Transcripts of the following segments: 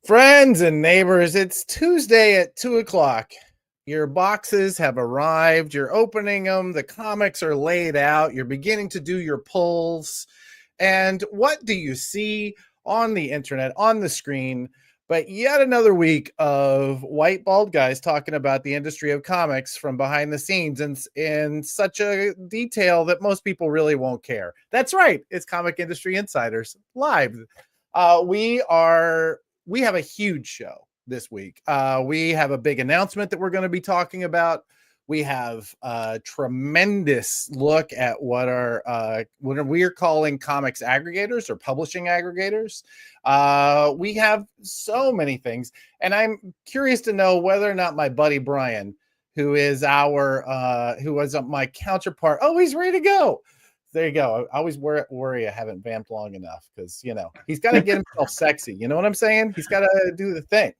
Friends and neighbors, it's Tuesday at 2 o'clock. Your boxes have arrived. You're opening them. The comics are laid out. You're beginning to do your pulls. And what do you see on the internet, on the screen, but yet another week of white bald guys talking about the industry of comics from behind the scenes and in such a detail that most people really won't care. That's right. It's Comic Industry Insiders Live. We have a huge show this week. We have a big announcement that we're going to be talking about. We have a tremendous look at what we're calling comics aggregators or publishing aggregators. We have so many things, and I'm curious to know whether or not my buddy Brian, who was my counterpart. Oh, he's ready to go. There you go. I always worry I haven't vamped long enough because, he's got to get himself sexy. You know what I'm saying? He's got to do the thing.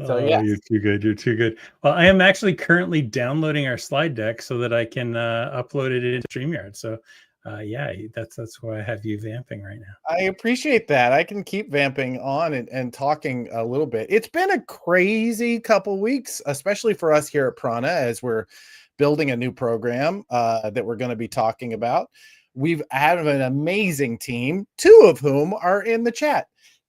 So, yeah. You're too good. You're too good. Well, I am actually currently downloading our slide deck so that I can upload it into StreamYard. So, that's why I have you vamping right now. I appreciate that. I can keep vamping on and talking a little bit. It's been a crazy couple weeks, especially for us here at Prana, as we're building a new program that we're going to be talking about. We've had an amazing team, two of whom are in the chat.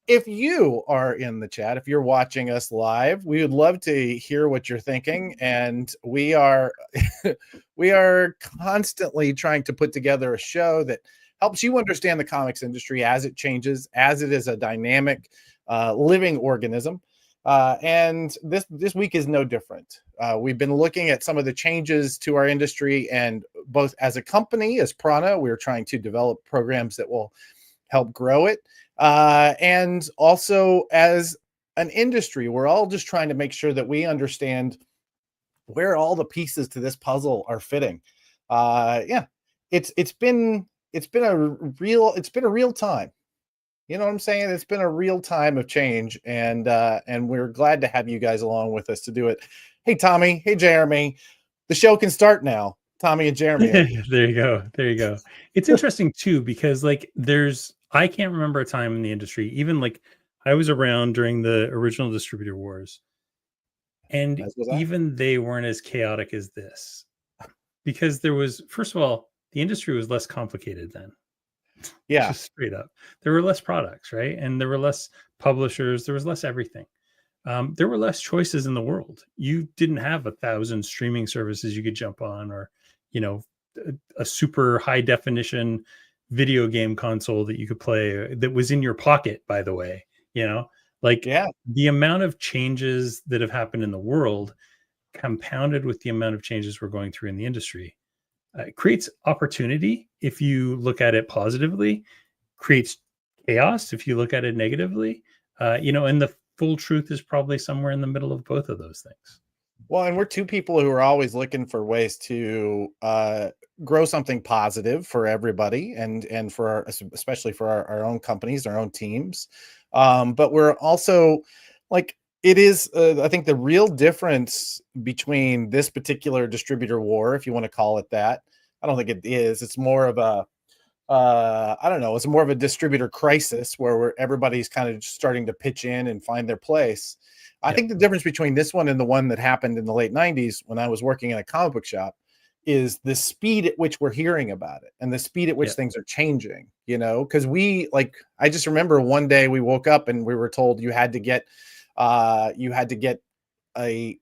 If you are in the chat, if you're watching us live, we would love to hear what you're thinking. And we are constantly trying to put together a show that helps you understand the comics industry as it changes, as it is a dynamic living organism. And this week is no different. We've been looking at some of the changes to our industry, and both as a company, as Prana, we're trying to develop programs that will help grow it. And also as an industry, we're all just trying to make sure that we understand where all the pieces to this puzzle are fitting. It's been a real time. You know what I'm saying? It's been a real time of change, and we're glad to have you guys along with us to do it. Hey, Tommy. Hey, Jeremy. The show can start now. Tommy and Jeremy. There you go. It's interesting too, because I can't remember a time in the industry, even I was around during the original distributor wars, and even they weren't as chaotic as this, because first of all, the industry was less complicated then. Yeah, just straight up. There were less products, right? And there were less publishers. There was less everything. There were less choices in the world. You didn't have 1,000 streaming services you could jump on, or a super high definition video game console that you could play that was in your pocket, by the way. The amount of changes that have happened in the world, compounded with the amount of changes we're going through in the industry, it creates opportunity if you look at it positively, creates chaos if you look at it negatively. And the full truth is probably somewhere in the middle of both of those things. Well, and we're two people who are always looking for ways to grow something positive for everybody, and especially for our own companies, our own teams. But we're also it is, I think, the real difference between this particular distributor war, if you want to call it that. I don't think it is. It's more of a, I don't know. It's more of a distributor crisis where everybody's kind of starting to pitch in and find their place. I think the difference between this one and the one that happened in the late 90s when I was working in a comic book shop is the speed at which we're hearing about it and the speed at which things are changing, because I just remember one day we woke up and we were told you had to get a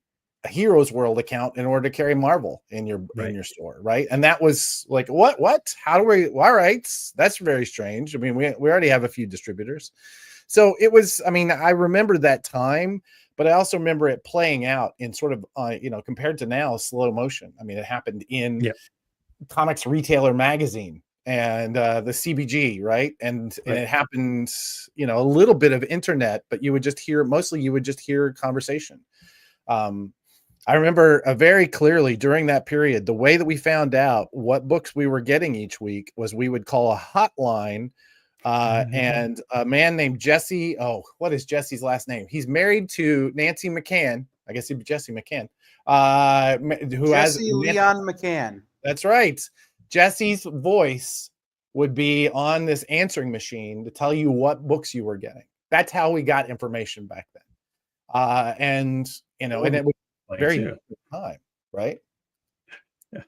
Heroes World account in order to carry Marvel in your store, right? And that was what? How do we? All right, that's very strange. I mean, we already have a few distributors, so it was. I mean, I remember that time, but I also remember it playing out in sort of compared to now, slow motion. I mean, it happened in Comics Retailer Magazine and the CBG, right? And it happened, a little bit of internet, but you would just hear conversation. I remember very clearly during that period, the way that we found out what books we were getting each week was we would call a hotline, and a man named Jesse. Oh, what is Jesse's last name? He's married to Nancy McCann. I guess he'd be Jesse McCann. Jesse Leon McCann. That's right. Jesse's voice would be on this answering machine to tell you what books you were getting. That's how we got information back then. And and it was very too. time, right? Yeah.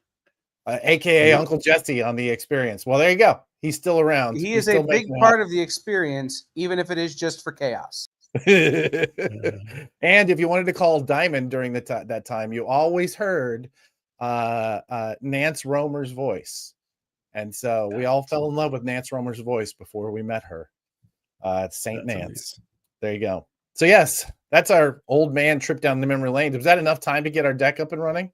AKA Uncle Jesse on the Experience. Well, there you go. He's still around. He He's is a still big part of the experience, even if it is just for chaos. And if you wanted to call Diamond during that time, you always heard Nance Romer's voice. And so we all fell in love with Nance Romer's voice before we met her. St. Nance. Amazing. There you go. So yes, that's our old man trip down the memory lane. Was that enough time to get our deck up and running?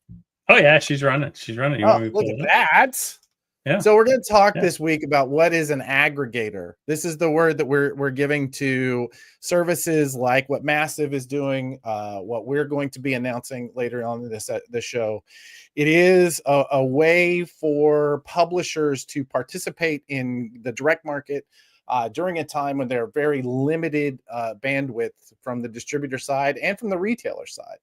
Oh yeah, she's running. She's running. Oh, look at that. Yeah. So we're going to talk this week about what is an aggregator. This is the word that we're giving to services like what Massive is doing, what we're going to be announcing later on in this show. It is a way for publishers to participate in the direct market during a time when they're very limited bandwidth from the distributor side and from the retailer side.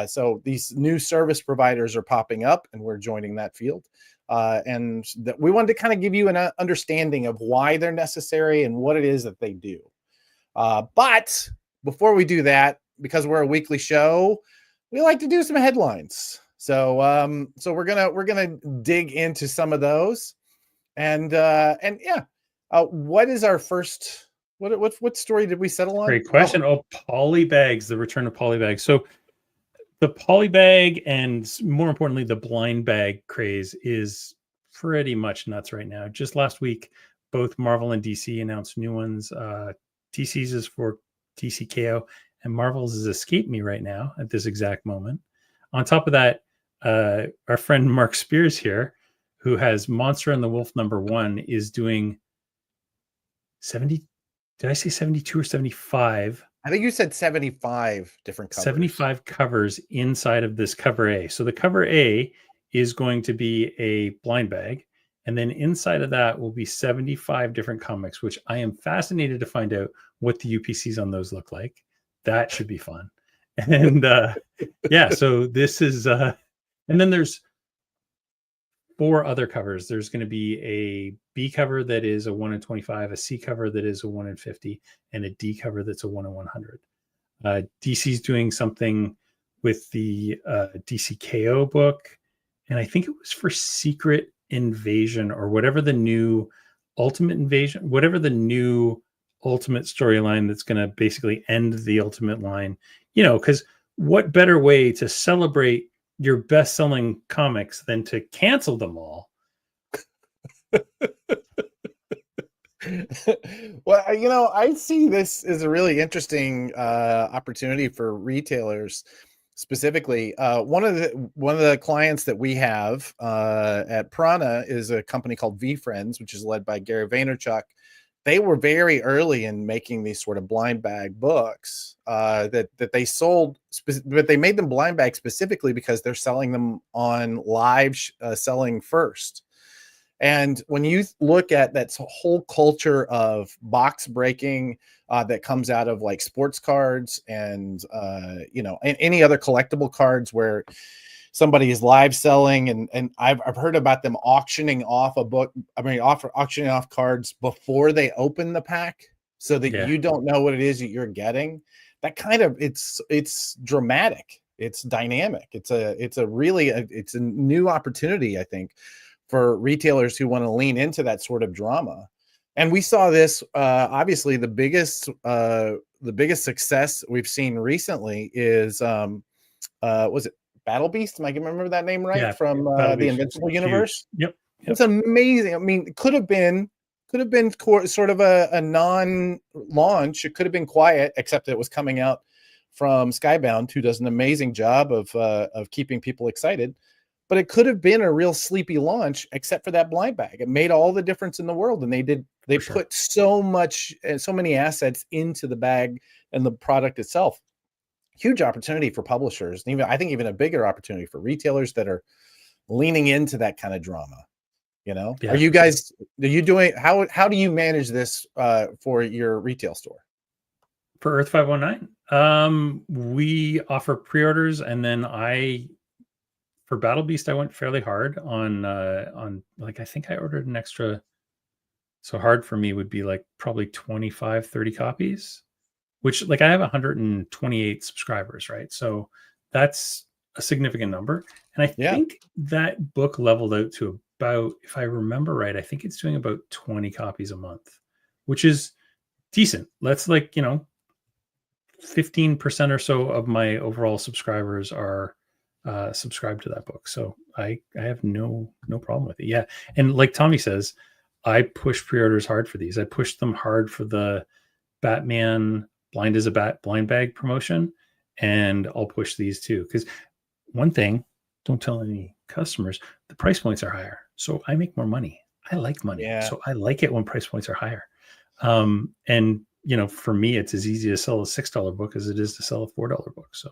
So these new service providers are popping up, and we're joining that field. And that we wanted to kind of give you an understanding of why they're necessary and what it is that they do. But before we do that, because we're a weekly show, we like to do some headlines. So we're gonna dig into some of those, and what is our first? What story did we settle on? Great question. Polybags, the return of polybags. So the polybag and more importantly, the blind bag craze is pretty much nuts right now. Just last week, both Marvel and DC announced new ones. DC's is for TCKO, and Marvel's is escaped me right now at this exact moment. On top of that, our friend Mark Spears here, who has Monster and the Wolf #1, is doing 70. Did I say 72 or 75? I think you said 75 different covers. 75 covers inside of this cover A. So the cover A is going to be a blind bag. And then inside of that will be 75 different comics, which I am fascinated to find out what the UPCs on those look like. That should be fun. And so this is, and then there's 4 other covers. There's going to be a B cover that is a 1 in 25, a C cover that is a 1 in 50, and a D cover that's a 1 in 100. DC's doing something with the DCKO book, and I think it was for Secret Invasion or whatever the new Ultimate Invasion, whatever the new Ultimate storyline that's going to basically end the Ultimate line. Because what better way to celebrate your best-selling comics than to cancel them all? Well, I see this as a really interesting opportunity for retailers. Specifically, one of the clients that we have at Prana is a company called VFriends, which is led by Gary Vaynerchuk. They were very early in making these sort of blind bag books that they sold, but they made them blind bag specifically because they're selling them on live selling first. And when you look at that whole culture of box breaking that comes out of like sports cards and and any other collectible cards where somebody is live selling, and I've heard about them auctioning off a book. Auctioning off cards before they open the pack, so that you don't know what it is that you're getting. That kind of it's dramatic. It's dynamic. It's a new opportunity, I think, for retailers who want to lean into that sort of drama. And we saw this obviously the biggest success we've seen recently is was it Battle Beast? Am I going to remember that name right? Yeah, from the Invincible universe. Yep. It's amazing. I mean, it could have been sort of a non-launch. It could have been quiet, except it was coming out from Skybound, who does an amazing job of keeping people excited. But it could have been a real sleepy launch, except for that blind bag. It made all the difference in the world, and they put so many assets into the bag and the product itself. Huge opportunity for publishers, and I think even a bigger opportunity for retailers that are leaning into that kind of drama. Are you guys? Are you doing? How do you manage this for your retail store? For Earth 519, we offer pre-orders, and then for Battle Beast, I went fairly hard on like, I think I ordered an extra. So hard for me would be like probably 25, 30 copies. which like I have 128 subscribers, right? So that's a significant number. And I think that book leveled out to about, if I remember right, I think it's doing about 20 copies a month, which is decent. That's like, 15% or so of my overall subscribers are subscribed to that book. So I have no problem with it. Yeah. And like Tommy says, I push pre-orders hard for these. I pushed them hard for the Batman Blind as a Bat blind bag promotion, and I'll push these too. Because one thing, don't tell any customers, the price points are higher. So I make more money. I like money. So I like it when price points are higher. And for me, it's as easy to sell a $6 book as it is to sell a $4 book. So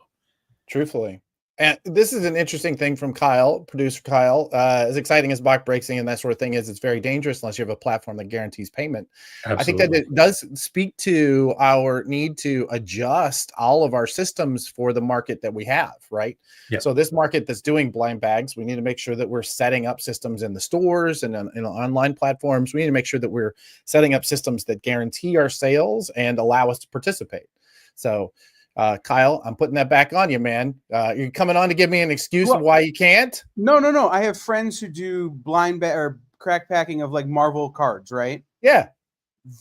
truthfully. And this is an interesting thing from Kyle, producer Kyle. As exciting as box breaking and that sort of thing is, it's very dangerous unless you have a platform that guarantees payment. Absolutely. I think that it does speak to our need to adjust all of our systems for the market that we have, right? Yep. So this market that's doing blind bags, we need to make sure that we're setting up systems in the stores and in online platforms. We need to make sure that we're setting up systems that guarantee our sales and allow us to participate. So Kyle, I'm putting that back on you, man. You're coming on to give me an excuse of why you can't? No. I have friends who do blind or crack packing of like Marvel cards, right? Yeah.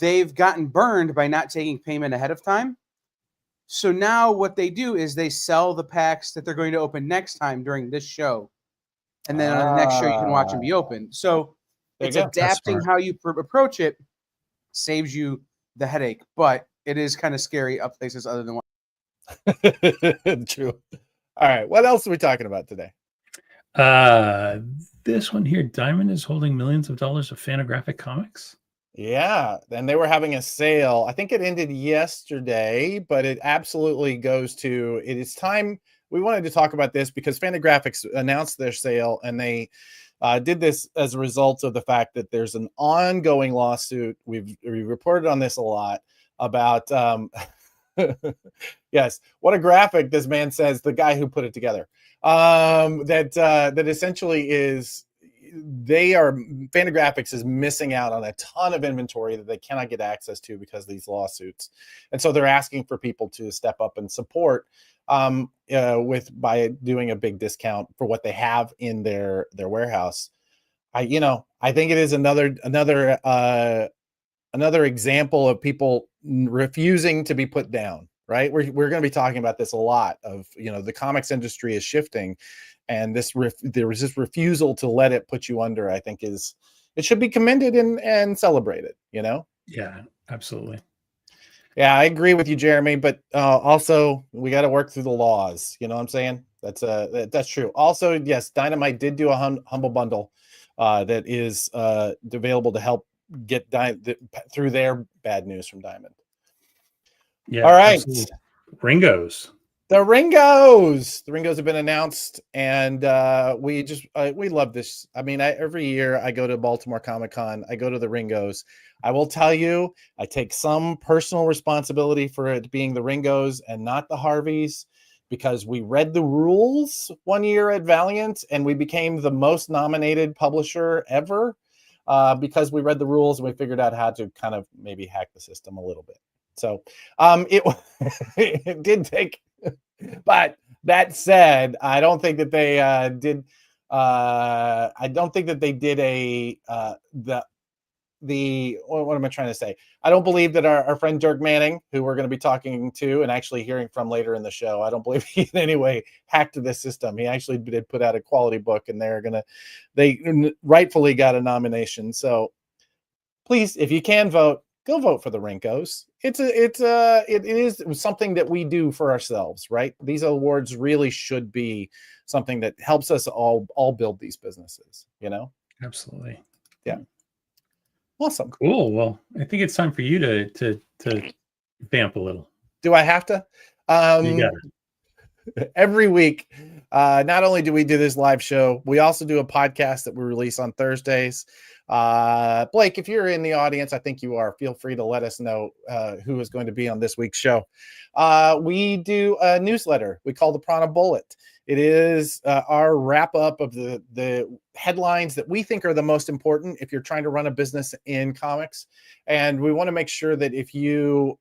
They've gotten burned by not taking payment ahead of time. So now what they do is they sell the packs that they're going to open next time during this show. And then on the next show, you can watch them be opened. So it's adapting how you approach it, saves you the headache. But it is kind of scary up places other than one. True. All right. What else are we talking about today? This one here, Diamond is holding millions of dollars of Fantagraphic comics. Yeah. And they were having a sale. I think it ended yesterday, but it absolutely goes to, it is time. We wanted to talk about this because Fantagraphics announced their sale, and they did this as a result of the fact that there's an ongoing lawsuit. We reported on this a lot about, yes, what a graphic, this man says, the guy who put it together, that essentially is Fantagraphics is missing out on a ton of inventory that they cannot get access to because of these lawsuits. And so they're asking for people to step up and support by doing a big discount for what they have in their warehouse. I think it is another example of people refusing to be put down, right? We're going to be talking about this a lot of, the comics industry is shifting, and there was this refusal to let it put you under, I think it should be commended and celebrated, Yeah, absolutely. Yeah, I agree with you, Jeremy, but also we got to work through the laws. You know what I'm saying? That's true. Also, yes, Dynamite did do a humble bundle that is available to help get through their bad news from Diamond. Yeah. All right. Absolutely. Ringos. The Ringos have been announced, and we love this. I mean, every year I go to Baltimore Comic-Con, I go to the Ringos. I will tell you, I take some personal responsibility for it being the Ringos and not the Harveys, because we read the rules one year at Valiant, and we became the most nominated publisher ever because we read the rules and we figured out how to kind of maybe hack the system a little bit. So it did take. But that said, I don't think that they did. I don't think that they did what am I trying to say? I don't believe that our friend Dirk Manning, who we're going to be talking to and actually hearing from later in the show, I don't believe he in any way hacked this system. He actually did put out a quality book, and they rightfully got a nomination. So please, if you can vote, go vote for the Ringos. It is something that we do for ourselves, right? These awards really should be something that helps us all build these businesses, Absolutely. Yeah. Awesome. Cool. Well, I think it's time for you to vamp a little. Do I have to? You got it. Every week, not only do we do this live show, we also do a podcast that we release on Thursdays. Blake, if you're in the audience, I think you are, feel free to let us know who is going to be on this week's show. We do a newsletter we call the Prana Bullet, It is our wrap up of the headlines that we think are the most important if you're trying to run a business in comics. And we want to make sure that if you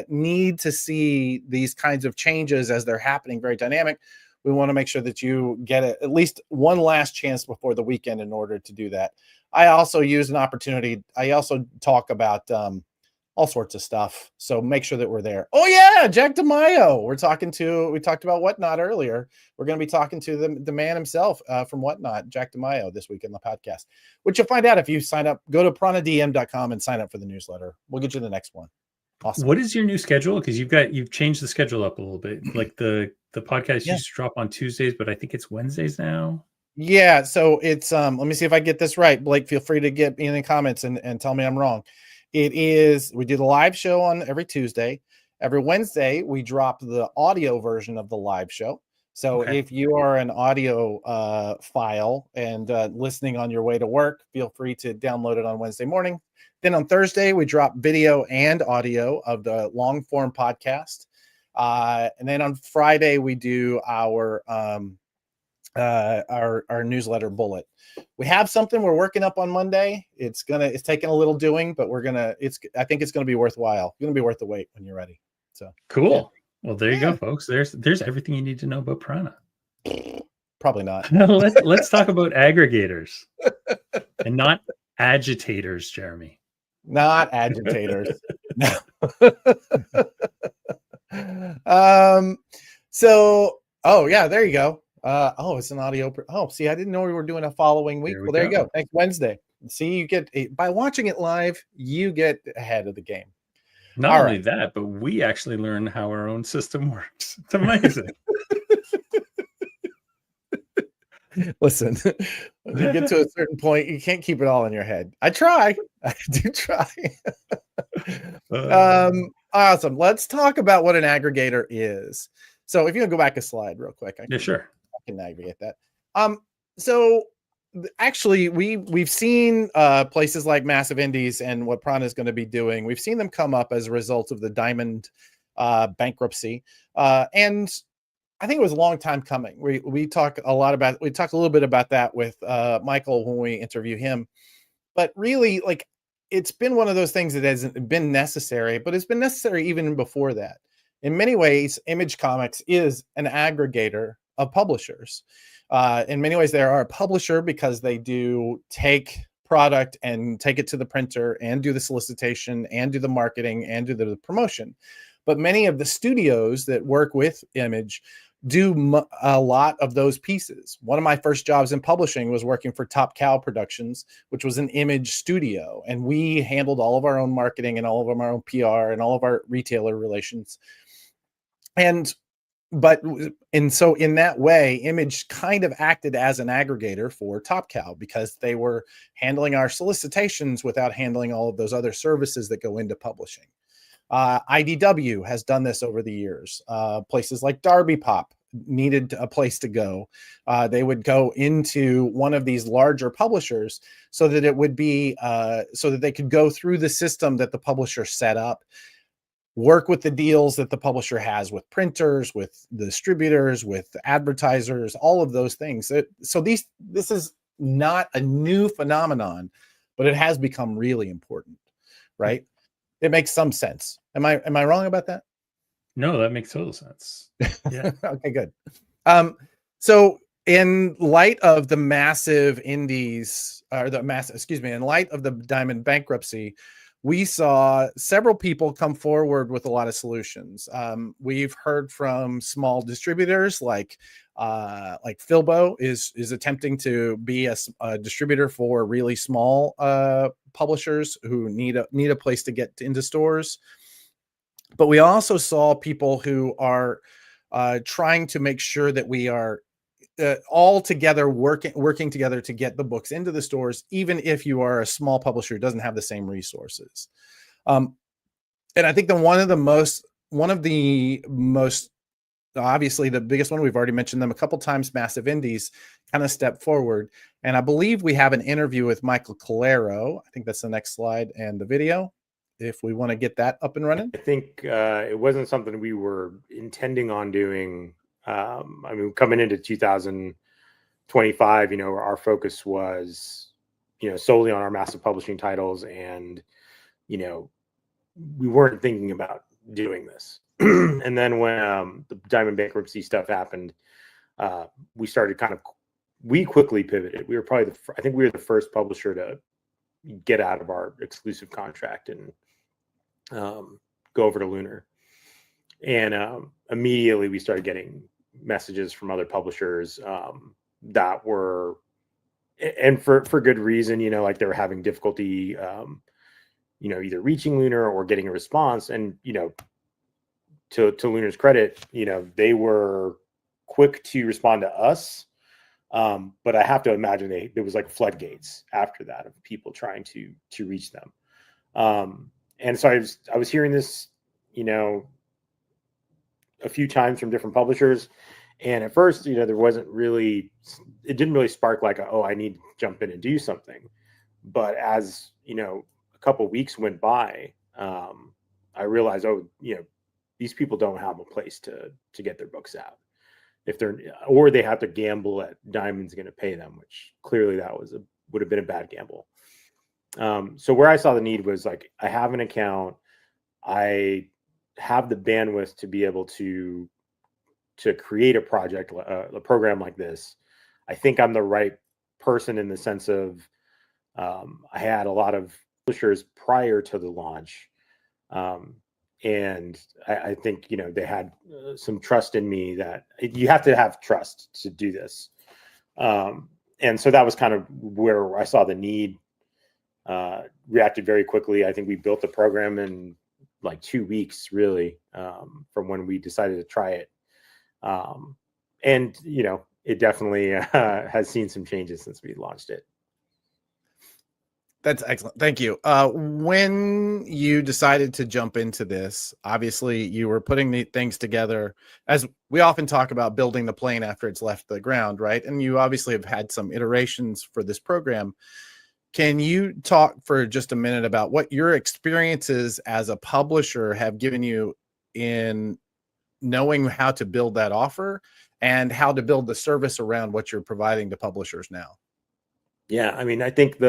need to see these kinds of changes as they're happening, very dynamic, we want to make sure that you get at least one last chance before the weekend in order to do that. I also use an opportunity. I also talk about all sorts of stuff. So make sure that we're there. Oh yeah, Jack DeMaio. We talked about Whatnot earlier. We're going to be talking to the man himself from Whatnot, Jack DeMaio, this week in the podcast, which you'll find out if you sign up. Go to pranadm.com and sign up for the newsletter. We'll get you the next one. Awesome. What is your new schedule? Because you've changed the schedule up a little bit. Like the podcast used to drop on Tuesdays, but I think it's Wednesdays now. Yeah. So it's let me see if I get this right. Blake, feel free to get me in the comments and tell me I'm wrong. We do the live show on every Tuesday. Every Wednesday, we drop the audio version of the live show. So if you are an audio file and listening on your way to work, feel free to download it on Wednesday morning. Then on Thursday, we drop video and audio of the long form podcast. And then on Friday, we do our newsletter bullet. We have something we're working up on Monday. It's taking a little doing, but I think it's gonna be worthwhile. It's gonna be worth the wait when you're ready. So cool. Well, there you go, folks. There's everything you need to know about Prana. Probably not. Let's talk about aggregators and not agitators, Jeremy. Not agitators. No. So yeah, there you go. It's an audio. See, I didn't know we were doing a following week. There you go. Next Wednesday. See, you get by watching it live, you get ahead of the game. Not only that, but we actually learn how our own system works. It's amazing. Listen, when you get to a certain point, you can't keep it all in your head. I try. I do try. Awesome. Let's talk about what an aggregator is. So if you can go back a slide real quick. Sure. I can aggregate that. So actually we've seen places like Massive Indies and what Prana is going to be doing. We've seen them come up as a result of the Diamond bankruptcy. And I think it was a long time coming. We talked a little bit about that with Michael when we interview him. But really, like, it's been one of those things that hasn't been necessary, but it's been necessary even before that. In many ways, Image Comics is an aggregator of publishers. In many ways, they are a publisher because they do take product and take it to the printer and do the solicitation and do the marketing and do the promotion. But many of the studios that work with Image do a lot of those pieces. One of my first jobs in publishing was working for Top Cow Productions, which was an Image studio. And we handled all of our own marketing and all of our own PR and all of our retailer relations. So in that way, Image kind of acted as an aggregator for Top Cow because they were handling our solicitations without handling all of those other services that go into publishing. IDW has done this over the years. Places like Derby Pop needed a place to go. They would go into one of these larger publishers so that it would be so that they could go through the system that the publisher set up, work with the deals that the publisher has with printers, with the distributors, with advertisers, all of those things. So this is not a new phenomenon, but it has become really important, right? It makes some sense. Am I wrong about that? No, that makes total sense. Yeah. Okay, good. So in light of the Massive Indies, in light of the Diamond bankruptcy, we saw several people come forward with a lot of solutions. We've heard from small distributors like Filbo is attempting to be a distributor for really small publishers who need a place to get into stores. But we also saw people who are trying to make sure that we are all together working together to get the books into the stores, even if you are a small publisher who doesn't have the same resources. And I think one of the most obviously the biggest one, we've already mentioned them a couple times, Massive Indies kind of stepped forward. And I believe we have an interview with Michael Calero. I think that's the next slide and the video, if we want to get that up and running. I think it wasn't something we were intending on doing I mean, coming into 2025, our focus was, solely on our massive publishing titles, and, we weren't thinking about doing this. And then when the Diamond bankruptcy stuff happened, we started we quickly pivoted. We were probably I think we were the first publisher to get out of our exclusive contract and go over to Lunar. And immediately we started getting messages from other publishers that were, and for good reason, like they were having difficulty, either reaching Lunar or getting a response. And, to Lunar's credit, they were quick to respond to us. But I have to imagine there was like floodgates after that of people trying to reach them. And so I was hearing this, a few times from different publishers. And at first, there wasn't really, it didn't really spark like, I need to jump in and do something. But as, a couple of weeks went by, I realized, these people don't have a place to get their books out. Or they have to gamble at Diamond's going to pay them, which clearly that would have been a bad gamble. So where I saw the need was like, I have an account, I have the bandwidth to be able to create a project, a program like this. I think I'm the right person in the sense of I had a lot of publishers prior to the launch. And I think, they had some trust in me that you have to have trust to do this. And so that was kind of where I saw the need, reacted very quickly. I think we built the program in like 2 weeks, really, from when we decided to try it. And, it definitely has seen some changes since we launched it. That's excellent. Thank you. When you decided to jump into this, obviously you were putting the things together, as we often talk about building the plane after it's left the ground, right? And you obviously have had some iterations for this program. Can you talk for just a minute about what your experiences as a publisher have given you in knowing how to build that offer and how to build the service around what you're providing to publishers now? Yeah, I mean, I think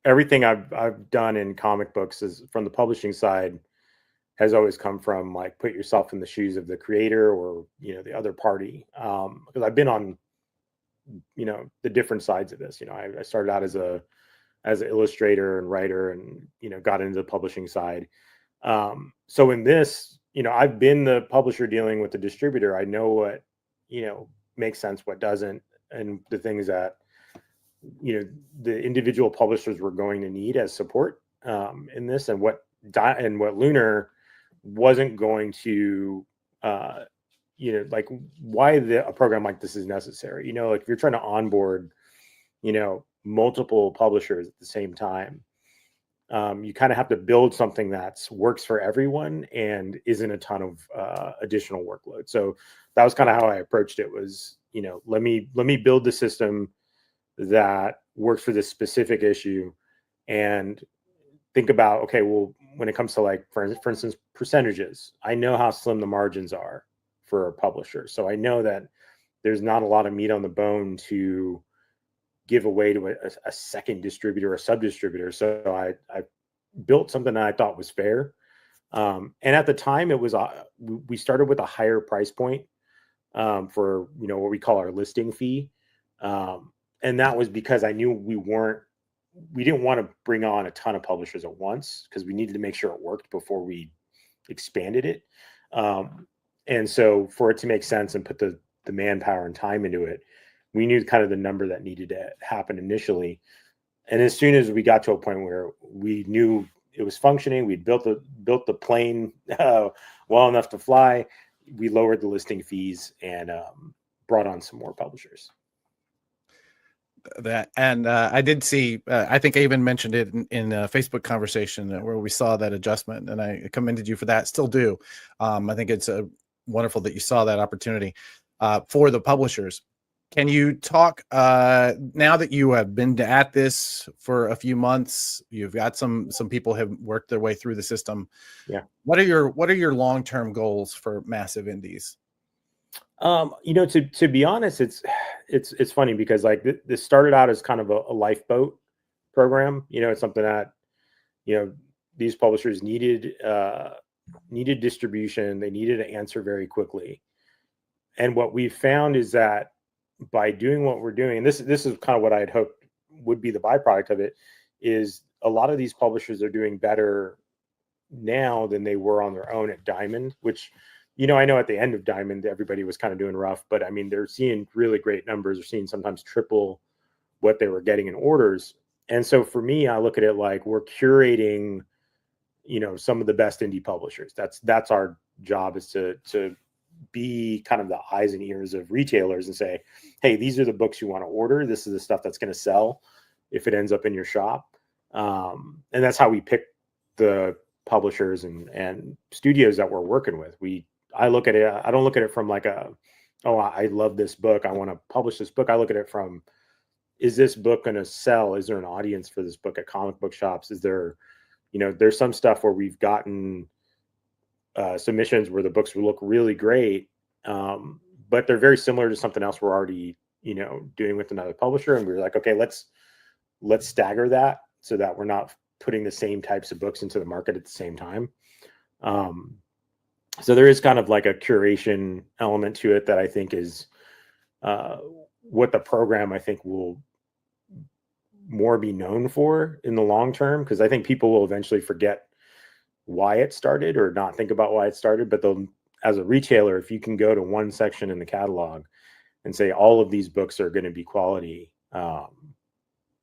everything I've done in comic books is from the publishing side has always come from like put yourself in the shoes of the creator or the other party. Because I've been on the different sides of this. I started out as an illustrator and writer, and got into the publishing side. So in this, I've been the publisher dealing with the distributor. I know what makes sense, what doesn't, and the things that the individual publishers were going to need as support in this, and what Lunar wasn't going to like why a program like this is necessary. Like if you're trying to onboard multiple publishers at the same time, you kind of have to build something that works for everyone and isn't a ton of additional workload. So that was kind of how I approached it, was let me build the system that works for this specific issue, and think about, okay, well, when it comes to like, for instance, percentages, I know how slim the margins are for a publisher. So I know that there's not a lot of meat on the bone to give away to a second distributor or sub-distributor. So I built something that I thought was fair. And at the time, it was we started with a higher price point for what we call our listing fee. And that was because I knew we didn't want to bring on a ton of publishers at once, because we needed to make sure it worked before we expanded it. And so for it to make sense and put the manpower and time into it, we knew kind of the number that needed to happen initially. And as soon as we got to a point where we knew it was functioning, we built the plane well enough to fly, we lowered the listing fees and brought on some more publishers. That, and I did see, I think I even mentioned it in a Facebook conversation where we saw that adjustment, and I commended you for that. Still do. I think it's wonderful that you saw that opportunity for the publishers. Can you talk now that you have been at this for a few months? You've got some people have worked their way through the system. Yeah. What are your long-term goals for Massive Indies? To be honest, it's funny because like this started out as kind of a lifeboat program. It's something that these publishers needed distribution. They needed to answer very quickly. And what we found is that by doing what we're doing, and this is kind of what I had hoped would be the byproduct of it, is a lot of these publishers are doing better now than they were on their own at Diamond, which, I know at the end of Diamond, everybody was kind of doing rough, but I mean, they're seeing really great numbers. They're seeing sometimes triple what they were getting in orders. And so for me, I look at it like we're curating, some of the best indie publishers. That's our job, is to be kind of the eyes and ears of retailers and say, hey, these are the books you want to order. This is the stuff that's going to sell if it ends up in your shop. And that's how we pick the publishers and studios that we're working with. I look at it, I don't look at it from like I love this book, I want to publish this book. I look at it from, is this book going to sell? Is there an audience for this book at comic book shops? Is there, there's some stuff where we've gotten submissions where the books will look really great, but they're very similar to something else we're already, doing with another publisher. And we were like, okay, let's stagger that so that we're not putting the same types of books into the market at the same time. So there is kind of like a curation element to it that I think is what the program I think will more be known for in the long term, because I think people will eventually forget why it started or not think about why it started. But they'll, as a retailer, if you can go to one section in the catalog and say all of these books are going to be quality, and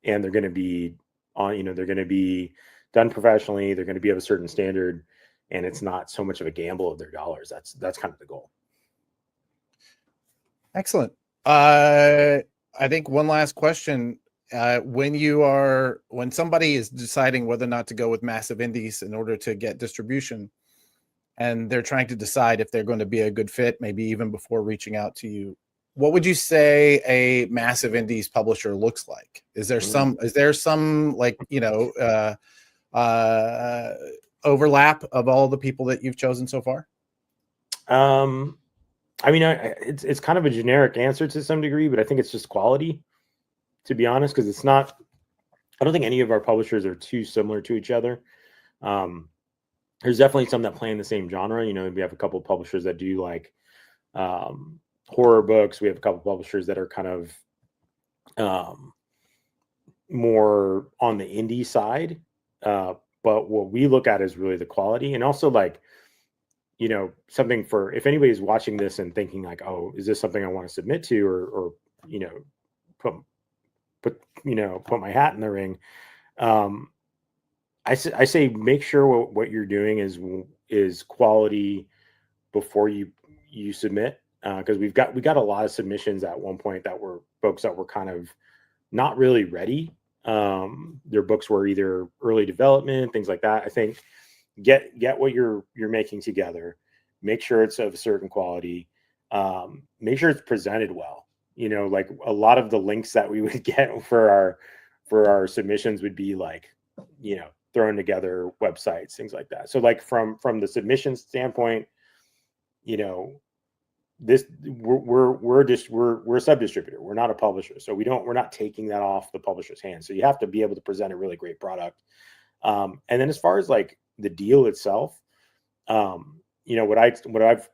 they're going to be on, they're going to be done professionally, they're going to be of a certain standard, and it's not so much of a gamble of their dollars. That's kind of the goal. Excellent. I think one last question. When somebody is deciding whether or not to go with massive indies in order to get distribution, and they're trying to decide if they're going to be a good fit, maybe even before reaching out to you, what would you say a massive indies publisher looks like? Is there some like, overlap of all the people that you've chosen so far? I mean, it's kind of a generic answer to some degree, but I think it's just quality, to be honest, because it's not, I don't think any of our publishers are too similar to each other. There's definitely some that play in the same genre. We have a couple of publishers that do like horror books. We have a couple of publishers that are kind of more on the indie side. But what we look at is really the quality, and also like, something for, if anybody's watching this and thinking like, oh, is this something I want to submit to, or put my hat in the ring. I say make sure what you're doing is quality before you submit, because we got a lot of submissions at one point that were folks that were kind of not really ready. Their books were either early development, things like that. I think get what you're making together, make sure it's of a certain quality, make sure it's presented well. Like a lot of the links that we would get for our submissions would be like, thrown together websites, things like that. So like from the submission standpoint, this we're a sub distributor. We're not a publisher, so we're not taking that off the publisher's hands. So you have to be able to present a really great product. And then as far as like the deal itself, what I've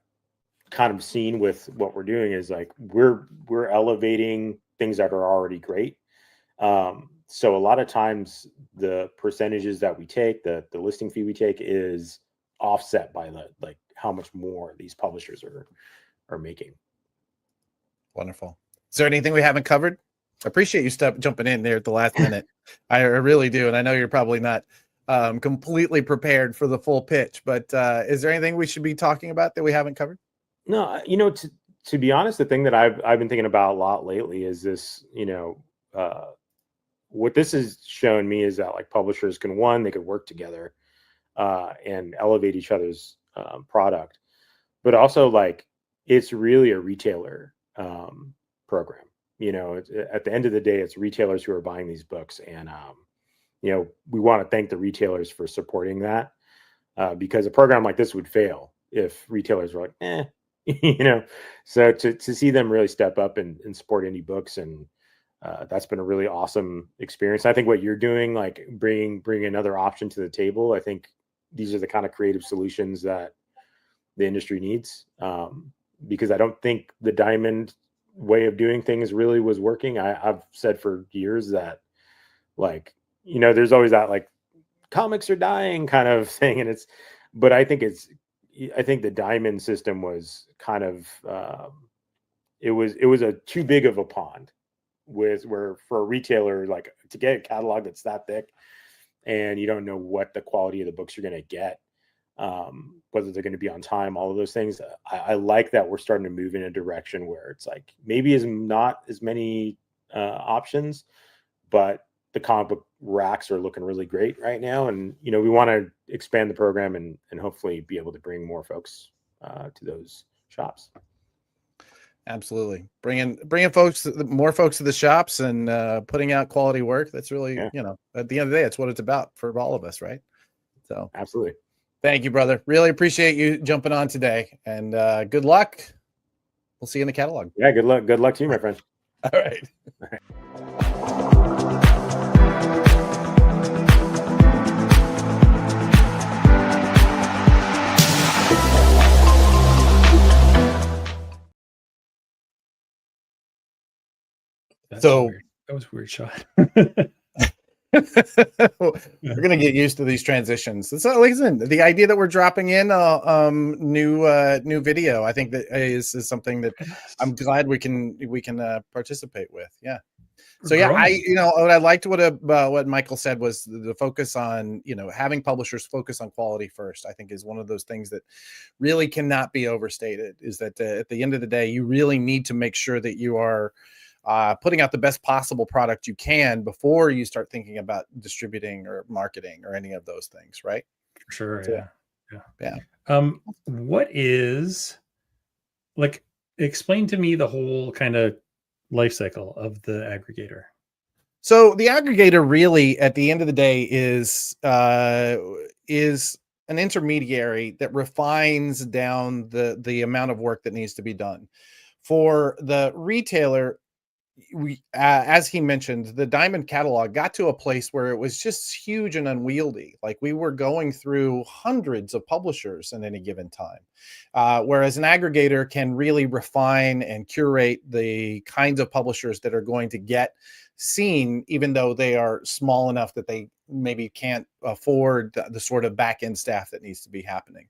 kind of seen with what we're doing is like we're elevating things that are already great. So a lot of times the percentages that we take, the listing fee we take, is offset by like how much more these publishers are making. Wonderful. Is there anything we haven't covered? I appreciate you jumping in there at the last minute. I really do, and I know you're probably not completely prepared for the full pitch, but is there anything we should be talking about that we haven't covered? No, to be honest, the thing that I've been thinking about a lot lately is this, what this has shown me is that like publishers they could work together and elevate each other's product, but also like it's really a retailer program. At the end of the day, it's retailers who are buying these books, and we want to thank the retailers for supporting that, because a program like this would fail if retailers were like, you know. So to see them really step up and support indie books, and that's been a really awesome experience. I think what you're doing, like bring another option to the table, I think these are the kind of creative solutions that the industry needs, because I don't think the diamond way of doing things really was working. I've said for years that, like, you know, there's always that like comics are dying kind of thing, and but I think the diamond system was kind of it was a too big of a pond, where for a retailer, like, to get a catalog that's that thick and you don't know what the quality of the books you're going to get, whether they're going to be on time, all of those things. I like that we're starting to move in a direction where it's like maybe not as many options, but the comic book racks are looking really great right now. And, you know, we want to expand the program and hopefully be able to bring more folks to those shops. Absolutely. Bringing more folks to the shops and putting out quality work. That's really, you know, at the end of the day, it's what it's about for all of us, right? So absolutely. Thank you, brother. Really appreciate you jumping on today, and good luck. We'll see you in the catalog. Yeah, good luck. Good luck to you, my friend. All right. All right. That was a weird shot. We're gonna get used to these transitions. So, listen, the idea that we're dropping in new video, I think that is something that I'm glad we can participate with. Yeah. So yeah, what I liked what Michael said was the focus on, you know, having publishers focus on quality first. I think is one of those things that really cannot be overstated. Is that at the end of the day, you really need to make sure that you are putting out the best possible product you can before you start thinking about distributing or marketing or any of those things, right? For sure. So, yeah. What is, like, explain to me the whole kind of life cycle of the aggregator. So the aggregator really, at the end of the day, is an intermediary that refines down the amount of work that needs to be done. For the retailer, we as he mentioned, the diamond catalog got to a place where it was just huge and unwieldy. Like, we were going through hundreds of publishers at any given time, whereas an aggregator can really refine and curate the kinds of publishers that are going to get seen, even though they are small enough that they maybe can't afford the sort of back end staff that needs to be happening.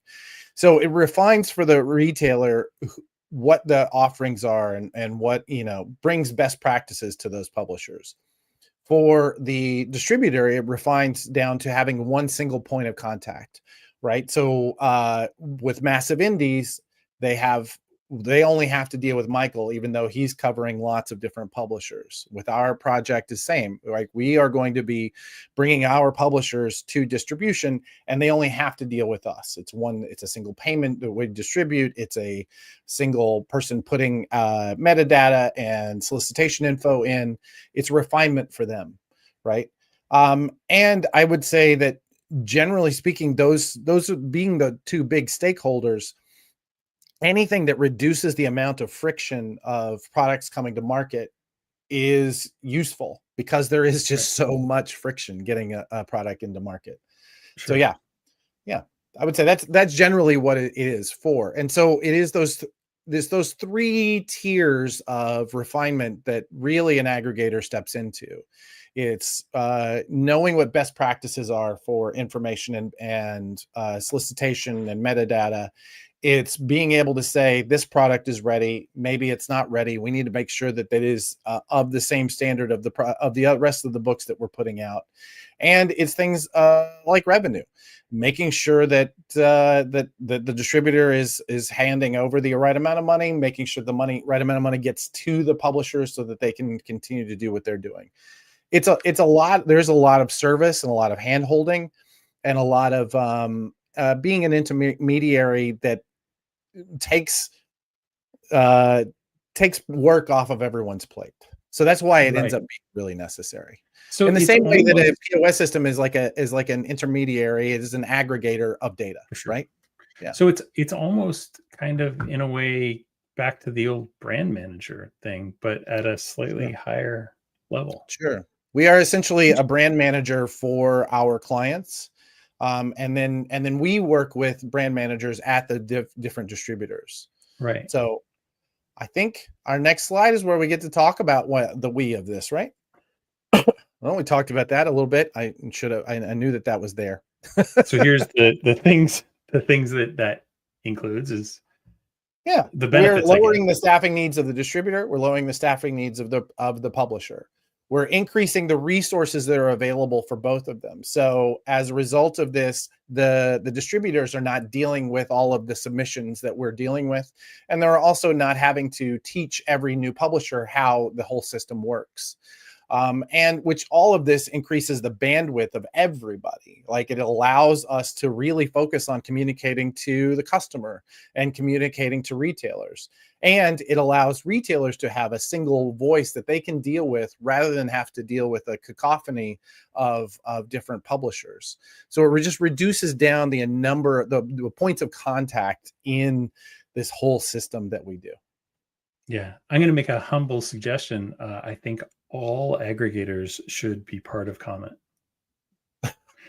So it refines for the retailer what the offerings are and what, you know, brings best practices to those publishers. For the distributor, it refines down to having one single point of contact, right? So with massive indies, they only have to deal with Michael, even though he's covering lots of different publishers. With our project, the same. Like, we are going to be bringing our publishers to distribution, and they only have to deal with us. It's a single payment that we distribute. It's a single person putting metadata and solicitation info in. It's refinement for them, right? And I would say that, generally speaking, those being the two big stakeholders, anything that reduces the amount of friction of products coming to market is useful, because there is just so much friction getting a product into market. Sure. So yeah, I would say that's generally what it is for. And so it is those three tiers of refinement that really an aggregator steps into. It's knowing what best practices are for information and solicitation and metadata. It's being able to say, this product is ready. Maybe it's not ready. We need to make sure that is of the same standard of the rest of the books that we're putting out. And it's things like revenue, making sure that the distributor is handing over the right amount of money, making sure the right amount of money gets to the publisher so that they can continue to do what they're doing. It's a lot. There's a lot of service and a lot of hand holding and a lot of being an intermediary that takes work off of everyone's plate. So that's why it ends up being really necessary. So in the same way that a POS system is like an intermediary, it is an aggregator of data, right? Yeah. So it's almost kind of in a way back to the old brand manager thing, but at a slightly higher level. Sure. We are essentially a brand manager for our clients. And then we work with brand managers at the different distributors. Right. So I think our next slide is where we get to talk about what the we of this, right? Well, we talked about that a little bit. I knew that was there. So here's the things that includes is the benefits. We're lowering the staffing needs of the distributor. We're lowering the staffing needs of the publisher. We're increasing the resources that are available for both of them. So as a result of this, the distributors are not dealing with all of the submissions that we're dealing with. And they're also not having to teach every new publisher how the whole system works. And which all of this increases the bandwidth of everybody. Like, it allows us to really focus on communicating to the customer and communicating to retailers. And it allows retailers to have a single voice that they can deal with rather than have to deal with a cacophony of different publishers. So it just reduces down the number, the points of contact in this whole system that we do. Yeah, I'm going to make a humble suggestion. I think all aggregators should be part of Comment.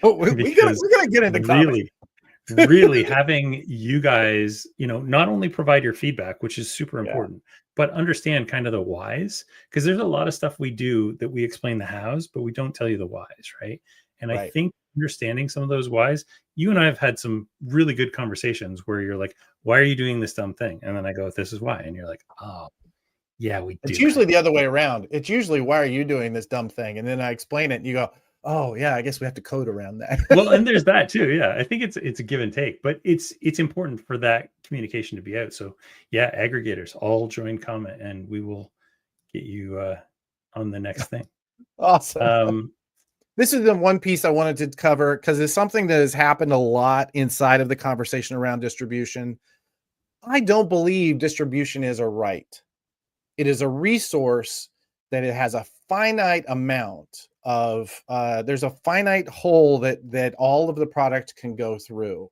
We're gonna get into really, really having you guys, not only provide your feedback, which is super important, but understand kind of the whys, because there's a lot of stuff we do that we explain the hows, but we don't tell you the whys, right? And I think understanding some of those whys, you and I have had some really good conversations where you're like, why are you doing this dumb thing? And then I go, this is why. And you're like, oh, yeah, we do. It's usually the other way around. It's usually, why are you doing this dumb thing? And then I explain it and you go, oh yeah, I guess we have to code around that. Well, and there's that too. Yeah. I think it's a give and take, but it's important for that communication to be out. So yeah, aggregators all join Comment and we will get you on the next thing. Awesome. This is the one piece I wanted to cover because it's something that has happened a lot inside of the conversation around distribution. I don't believe distribution is a right. It is a resource that it has a finite amount of, there's a finite hole that all of the product can go through.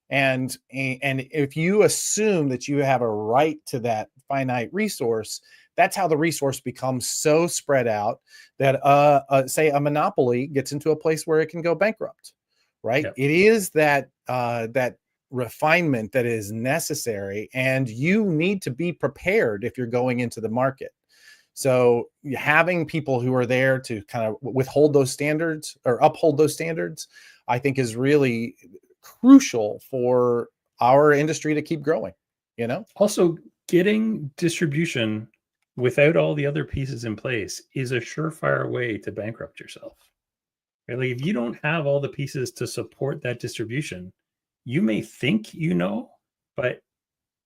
And if you assume that you have a right to that finite resource, that's how the resource becomes so spread out that, say, a monopoly gets into a place where it can go bankrupt, right? Yep. It is that refinement that is necessary, and you need to be prepared if you're going into the market. So having people who are there to kind of withhold those standards or uphold those standards, I think is really crucial for our industry to keep growing, Also, getting distribution without all the other pieces in place is a surefire way to bankrupt yourself. Right? Like, if you don't have all the pieces to support that distribution, you may think but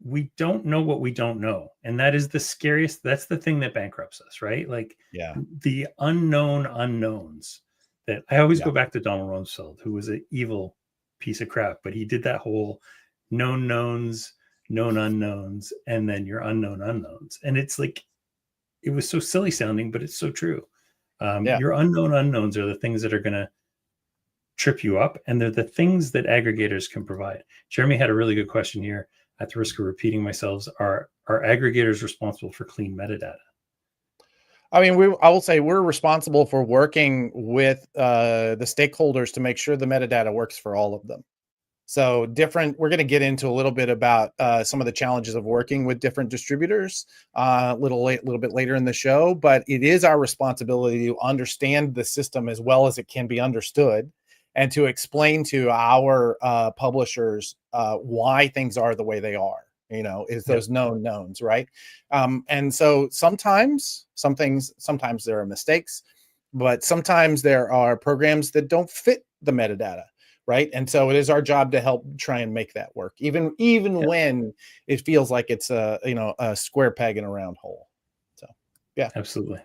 we don't know what we don't know. And that is the scariest. That's the thing that bankrupts us, right? Like, the unknown unknowns that I always go back to Donald Rumsfeld, who was an evil piece of crap, but he did that whole known knowns, known unknowns, and then your unknown unknowns. And it's like, it was so silly sounding, but it's so true. Your unknown unknowns are the things that are going to trip you up, and they're the things that aggregators can provide. Jeremy had a really good question here. At the risk of repeating myself, are aggregators responsible for clean metadata? I mean, I will say we're responsible for working with the stakeholders to make sure the metadata works for all of them. So we're going to get into a little bit about some of the challenges of working with different distributors a little bit later in the show, but it is our responsibility to understand the system as well as it can be understood, and to explain to our publishers why things are the way they are, is those known knowns, right? And so sometimes there are mistakes, but sometimes there are programs that don't fit the metadata, right? And so it is our job to help try and make that work, even when it feels like it's a square peg in a round hole. So, yeah, absolutely.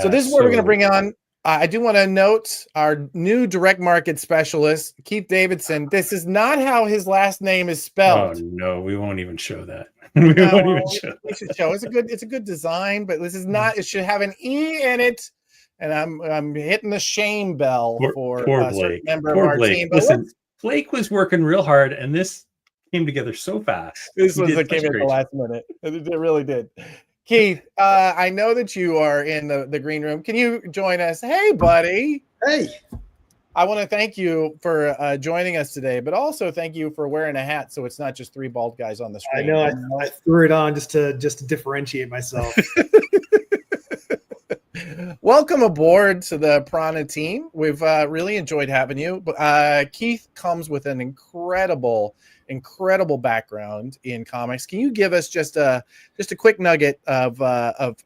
So this is where we're going to bring on. I do want to note our new direct market specialist, Keith Davidson. This is not how his last name is spelled. Oh no, we won't even show that. We should show. It's a good design, but this is not. It should have an E in it, and I'm hitting the shame bell for poor a Blake. member of our team. But listen, Blake was working real hard, and this came together so fast. This You was did it such came a at the great job. last minute. It really did. Keith, I know that you are in the green room. Can you join us? Hey, buddy. Hey, I want to thank you for joining us today, but also thank you for wearing a hat so it's not just three bald guys on the I screen. know I threw it on just to differentiate myself. Welcome aboard to the Prana team. We've really enjoyed having you. Keith comes with an incredible background in comics. Can you give us just a quick nugget of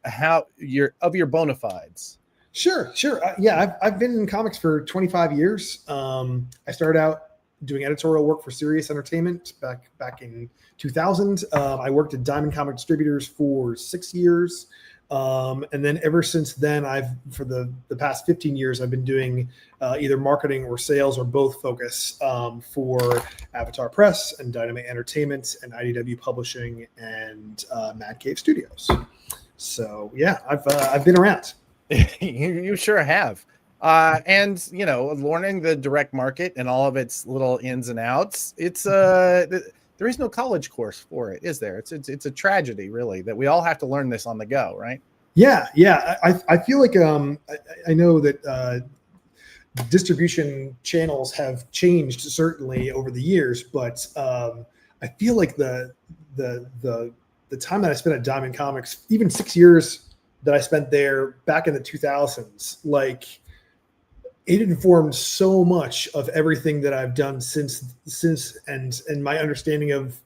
how your bona fides? Sure. Yeah, I've been in comics for 25 years. I started out doing editorial work for Sirius Entertainment back in 2000. I worked at Diamond Comic Distributors for 6 years. And then ever since then, for the past 15 years, I've been doing either marketing or sales or both focus for Avatar Press and Dynamite Entertainment and IDW Publishing and Mad Cave Studios. So yeah, I've been around. You sure have. And learning the direct market and all of its little ins and outs. It's there is no college course for it, is there? It's a tragedy, really, that we all have to learn this on the go, right? Yeah. I feel like I know that distribution channels have changed certainly over the years, but I feel like the time that I spent at Diamond Comics, even 6 years that I spent there back in the 2000s, like it informed so much of everything that I've done since and my understanding of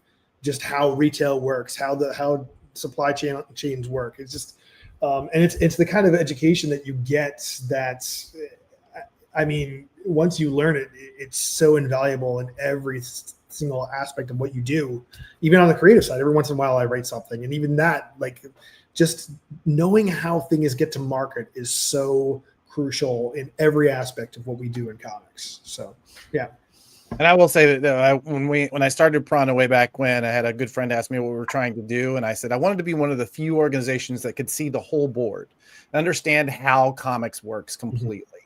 just how retail works, how supply chains work. It's just and it's the kind of education that you get that, I mean, once you learn it, it's so invaluable in every single aspect of what you do, even on the creative side. Every once in a while I write something, and even that, like, just knowing how things get to market is so crucial in every aspect of what we do in comics. So, yeah. And I will say that when I started Prana way back when, I had a good friend ask me what we were trying to do, and I said I wanted to be one of the few organizations that could see the whole board, understand how comics works completely,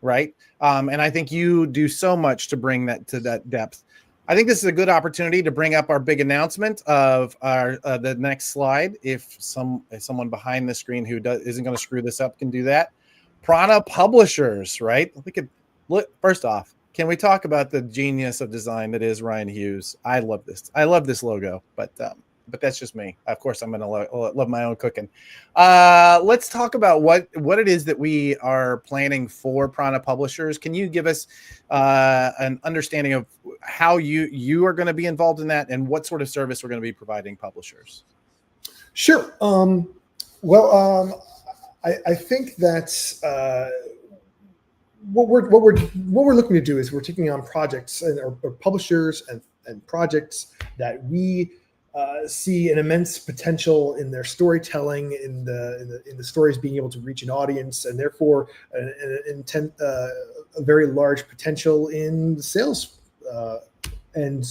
right? And I think you do so much to bring that to that depth. I think this is a good opportunity to bring up our big announcement of our the next slide. If someone behind the screen who isn't going to screw this up can do that. Prana Publishers, right? We could look first off. Can we talk about the genius of design that is Ryan Hughes? I love this. I love this logo, but that's just me. Of course, I'm going to love my own cooking. Let's talk about what it is that we are planning for Prana Publishers. Can you give us an understanding of how you are going to be involved in that and what sort of service we're going to be providing publishers? Sure. I think that what we're looking to do is we're taking on projects or publishers and projects that we see an immense potential in their storytelling, in the stories being able to reach an audience, and therefore a very large potential in sales. And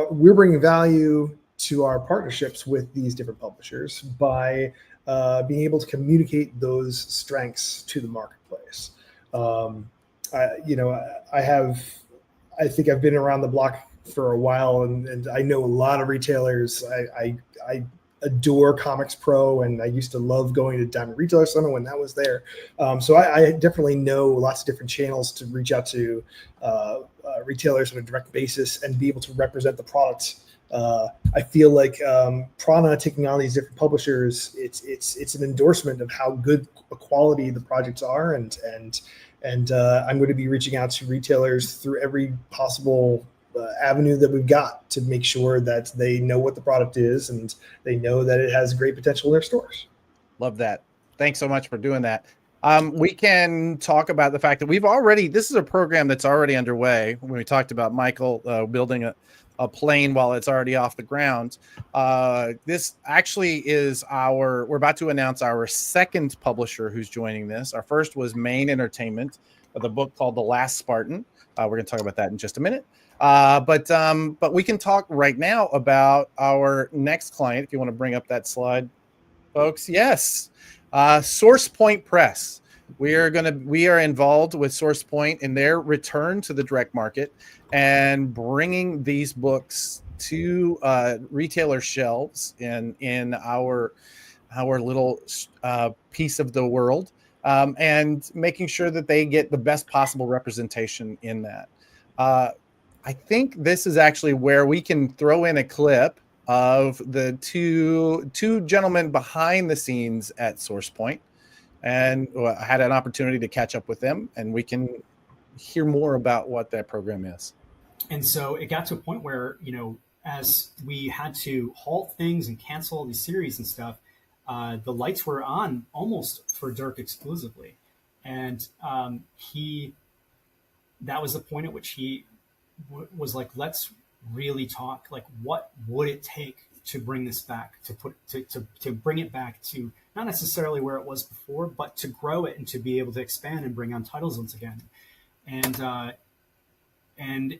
we're bringing value to our partnerships with these different publishers by being able to communicate those strengths to the marketplace. I think I've been around the block for a while, and I know a lot of retailers. I adore Comics Pro, and I used to love going to Diamond Retailer Summit when that was there. So I definitely know lots of different channels to reach out to retailers on a direct basis and be able to represent the product. I feel like Prana taking on these different publishers, it's an endorsement of how good a quality the projects are, and I'm going to be reaching out to retailers through every possible avenue that we've got to make sure that they know what the product is and they know that it has great potential in their stores. Love that. Thanks so much for doing that. We can talk about the fact that this is a program that's already underway. When we talked about Michael building a plane while it's already off the ground. This actually is we're about to announce our second publisher who's joining this. Our first was Main Entertainment with a book called The Last Spartan. We're going to talk about that in just a minute. But we can talk right now about our next client. If you want to bring up that slide, folks. Yes. Source Point Press. We are involved with SourcePoint in their return to the direct market and bringing these books to retailer shelves in our little piece of the world, and making sure that they get the best possible representation in that. I think this is actually where we can throw in a clip of the two gentlemen behind the scenes at SourcePoint, and I had an opportunity to catch up with them, and we can hear more about what that program is. And so it got to a point where, as we had to halt things and cancel all these series and stuff, the lights were on almost for Dirk exclusively. And that was the point at which he was like, let's really talk. Like, what would it take to bring this back, to bring it back to not necessarily where it was before, but to grow it and to be able to expand and bring on titles once again. And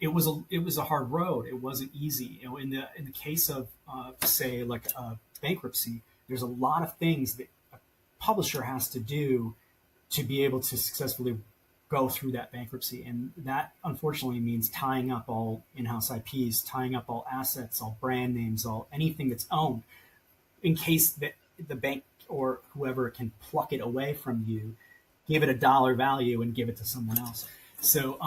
it was a hard road. It wasn't easy. In the case of say like bankruptcy, there's a lot of things that a publisher has to do to be able to successfully go through that bankruptcy. And that unfortunately means tying up all in-house IPs, tying up all assets, all brand names, all anything that's owned, in case that the bank or whoever can pluck it away from you, give it a dollar value and give it to someone else. So,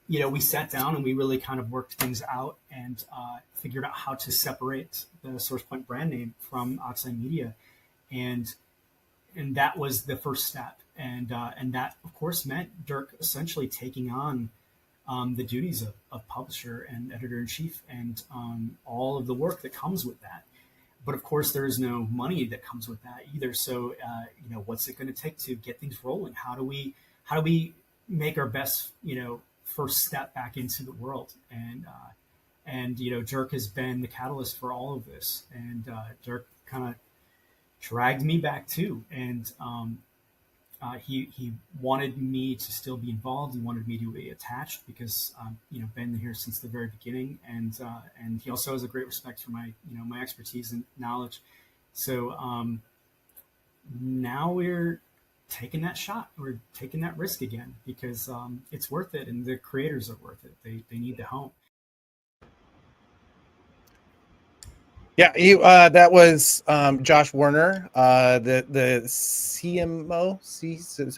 we sat down and we really kind of worked things out and figured out how to separate the SourcePoint brand name from Oxide Media. And that was the first step. And that, of course, meant Dirk essentially taking on the duties of publisher and editor-in-chief and all of the work that comes with that. But, of course, there is no money that comes with that either. So, what's it going to take to get things rolling? How do we make our best, first step back into the world? And Dirk has been the catalyst for all of this. And Dirk kind of dragged me back too. And he wanted me to still be involved. He wanted me to be attached because been here since the very beginning, and he also has a great respect for my my expertise and knowledge. So now we're taking that shot. We're taking that risk again because it's worth it, and the creators are worth it. They need the home. Yeah, that was Josh Werner, the CMO.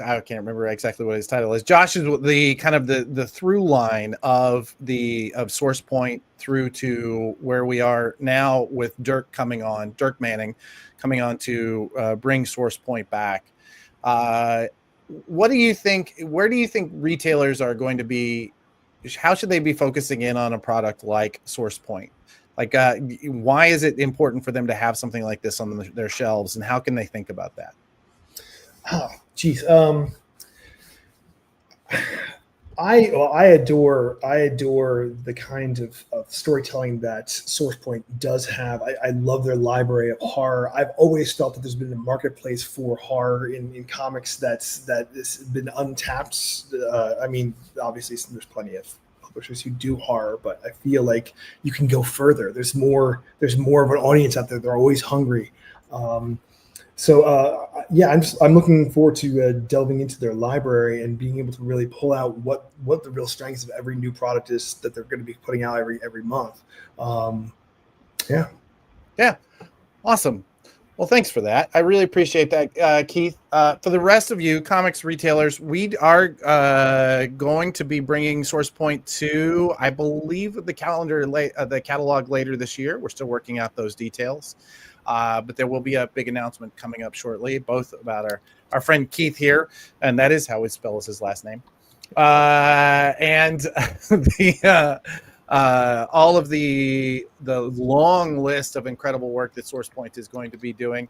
I can't remember exactly what his title is. Josh is the kind of the through line of SourcePoint through to where we are now with Dirk Manning coming on to bring SourcePoint back. What do you think? Where do you think retailers are going to be? How should they be focusing in on a product like SourcePoint? Like, why is it important for them to have something like this on their shelves, and how can they think about that? Oh, geez. I adore the kind of storytelling that SourcePoint does have. I love their library of horror. I've always felt that there's been a marketplace for horror in comics that has been untapped. Obviously there's plenty of publishers who do horror, but I feel like you can go further. There's more of an audience out there. They're always hungry. I'm looking forward to delving into their library and being able to really pull out what the real strengths of every new product is that they're going to be putting out every month. Yeah. Awesome. Well, thanks for that. I really appreciate that, Keith. For the rest of you comics retailers, we are going to be bringing SourcePoint to, I believe, the catalog later this year. We're still working out those details, but there will be a big announcement coming up shortly, both about our friend Keith here, and that is how he spells his last name, and all of the long list of incredible work that SourcePoint is going to be doing.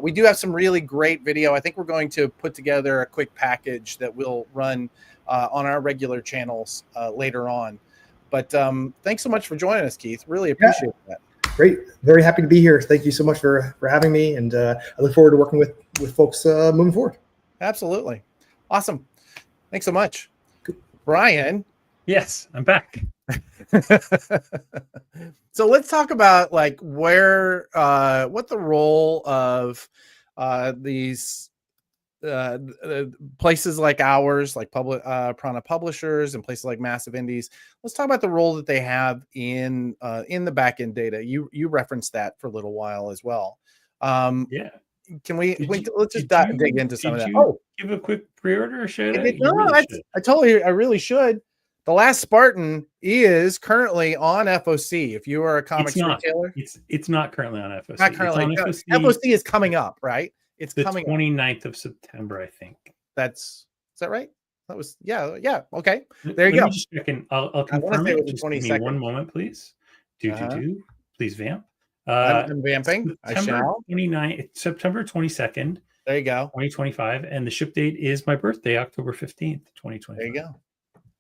We do have some really great video. I think we're going to put together a quick package that we'll run on our regular channels later on. But thanks so much for joining us, Keith. Really appreciate that. Great. Very happy to be here. Thank you so much for having me. And I look forward to working with folks moving forward. Absolutely. Awesome. Thanks so much. Brian. Yes, I'm back. So let's talk about like what the role of these places like ours, like Prana publishers, and places like Massive Indies. Let's talk about the role that they have in the backend data. You referenced that for a little while as well. Yeah. Can we? Let's just dig into some of that. Did you give a quick pre-order shout out? I really should. The Last Spartan is currently on FOC. If you are a comics retailer, it's not currently on FOC. Not currently. FOC is coming up, right? It's the coming 29th of September, I think. Is that right? That was yeah. Okay, there you go. Just checking. I'll confirm it. Just give me 1 moment, please. Please vamp. I'm vamping. September 29th, September 22nd. There you go. 2025, and the ship date is my birthday, October 15th, 2025. There you go.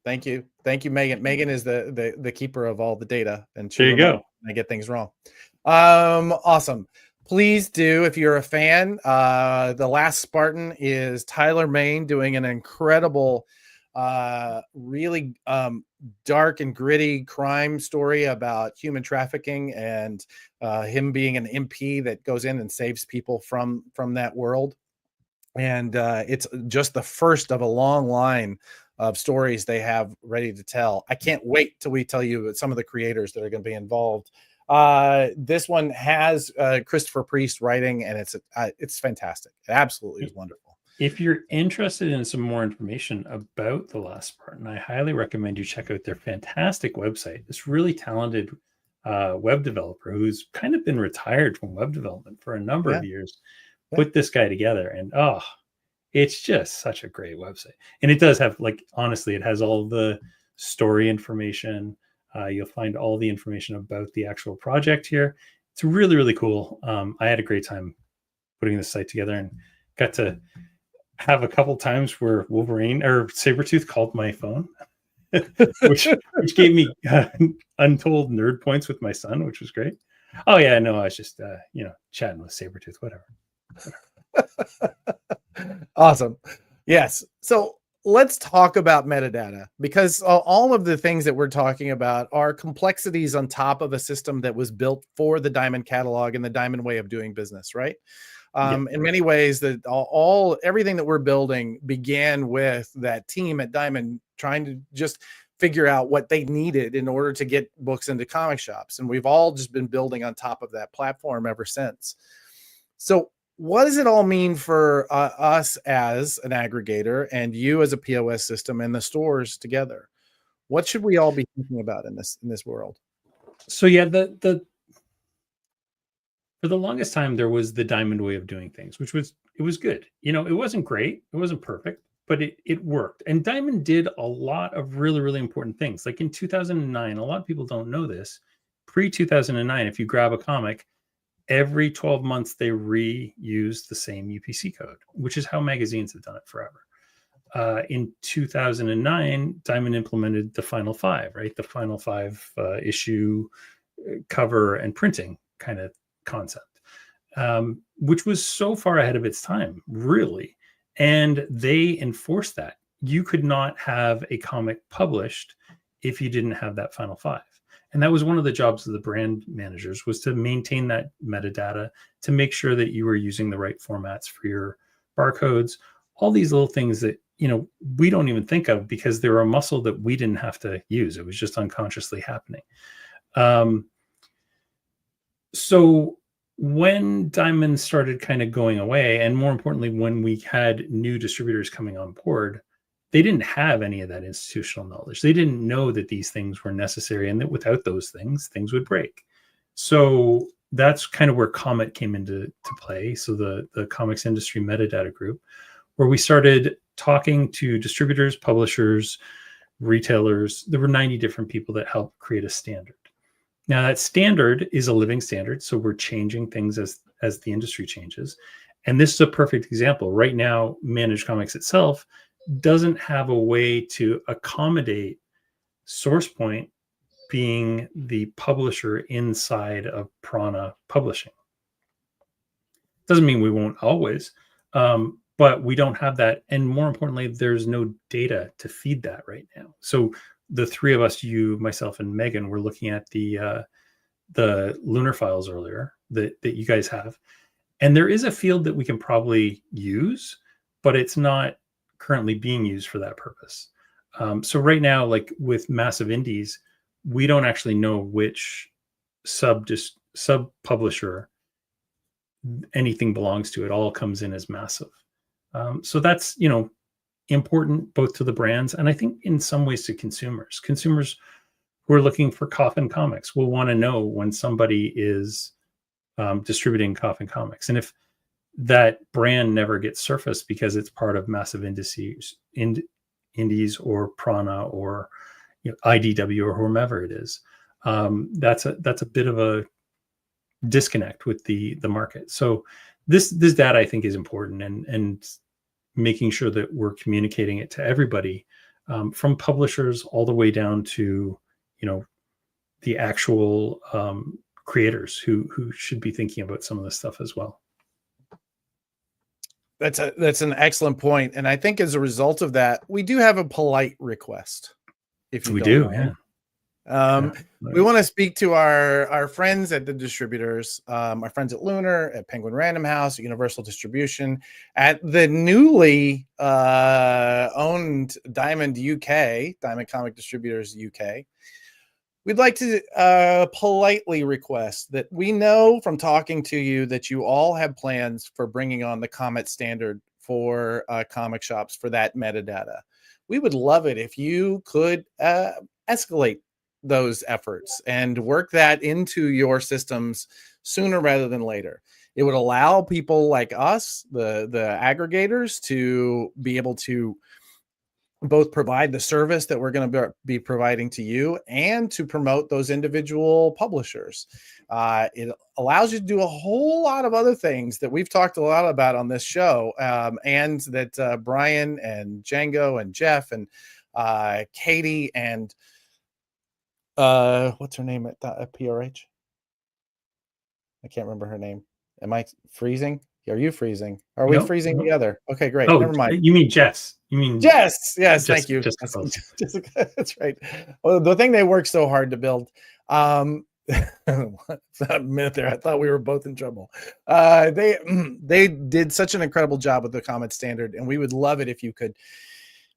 Thank you, Megan. Megan is the keeper of all the data, and there you go. I get things wrong. Awesome. Please do, if you're a fan. The Last Spartan is Tyler Main doing an incredible, really dark and gritty crime story about human trafficking and him being an MP that goes in and saves people from that world. And it's just the first of a long line of stories they have ready to tell. I can't wait till we tell you some of the creators that are going to be involved. This one has Christopher Priest writing, and it's fantastic. It absolutely is wonderful. If you're interested in some more information about The Last Spartan, I highly recommend you check out their fantastic website. This really talented web developer who's kind of been retired from web development for a number of years put this guy together, and it's just such a great website. And it does have, like, honestly, it has all the story information. You'll find all the information about the actual project here. It's really, really cool. I had a great time putting this site together and got to have a couple times where Wolverine or Sabretooth called my phone, which gave me untold nerd points with my son, which was great. Oh yeah, no, I was just chatting with Sabretooth, whatever. Awesome. Yes. So let's talk about metadata, because all of the things that we're talking about are complexities on top of a system that was built for the Diamond catalog and the Diamond way of doing business, right? In many ways, that everything that we're building began with that team at Diamond trying to just figure out what they needed in order to get books into comic shops. And we've all just been building on top of that platform ever since. So what does it all mean for us as an aggregator and you as a POS system and the stores together? What should we all be thinking about in this world? So yeah, for the longest time there was the Diamond way of doing things, which was good. It wasn't great, it wasn't perfect, but it worked. And Diamond did a lot of really, really important things. Like in 2009, a lot of people don't know this. Pre-2009, if you grab a comic, every 12 months, they reuse the same UPC code, which is how magazines have done it forever. In 2009, Diamond implemented the Final Five, right? The Final Five issue cover and printing kind of concept, which was so far ahead of its time, really. And they enforced that. You could not have a comic published if you didn't have that Final Five. And that was one of the jobs of the brand managers, was to maintain that metadata, to make sure that you were using the right formats for your barcodes, all these little things that, we don't even think of because they were a muscle that we didn't have to use. It was just unconsciously happening. So when Diamond started kind of going away, and more importantly, when we had new distributors coming on board, they didn't have any of that institutional knowledge. They didn't know that these things were necessary and that without those things, things would break. So that's kind of where Comet came into play. So the comics industry metadata group, where we started talking to distributors, publishers, retailers. There were 90 different people that helped create a standard. Now that standard is a living standard. So we're changing things as the industry changes. And this is a perfect example. Right now, Managed Comics itself doesn't have a way to accommodate SourcePoint being the publisher inside of Prana Publishing. Doesn't mean we won't always, but we don't have that. And more importantly, there's no data to feed that right now. So the three of us, you, myself, and Megan, were looking at the Lunar files earlier that you guys have. And there is a field that we can probably use, but it's not currently being used for that purpose. So right now, like with massive indies, we don't actually know which sub publisher anything belongs to. It all comes in as massive. So that's, important both to the brands and I think in some ways to consumers. Consumers who are looking for Coffin Comics will want to know when somebody is distributing Coffin Comics. And if that brand never gets surfaced because it's part of massive indies or Prana or IDW or whomever it is, that's a bit of a disconnect with the market. So this data I think is important, and making sure that we're communicating it to everybody, from publishers all the way down to the actual creators who should be thinking about some of this stuff as well. That's an excellent point, and I think as a result of that, we do have a polite request. If you we don't do, mind. yeah. We want to speak to our friends at the distributors, our friends at Lunar, at Penguin Random House, at Universal Distribution, at the newly owned Diamond Comic Distributors UK. We'd like to politely request that we know from talking to you that you all have plans for bringing on the Comet standard for comic shops for that metadata. We would love it if you could escalate those efforts and work that into your systems sooner rather than later. It would allow people like us, the aggregators, to be able to both provide the service that we're going to be providing to you and to promote those individual publishers. It allows you to do a whole lot of other things that we've talked a lot about on this show, and that Brian and Django and Jeff and Katie and what's her name at PRH? I can't remember her name. Am I freezing? Are you freezing? Are we freezing together? Okay, great. Oh, never mind. You mean Jess? You mean Jess? Yes, thank you. Jessica. That's right. Well, the thing they worked so hard to build. For a minute there, I thought we were both in trouble. They did such an incredible job with the Comet standard, and we would love it if you could,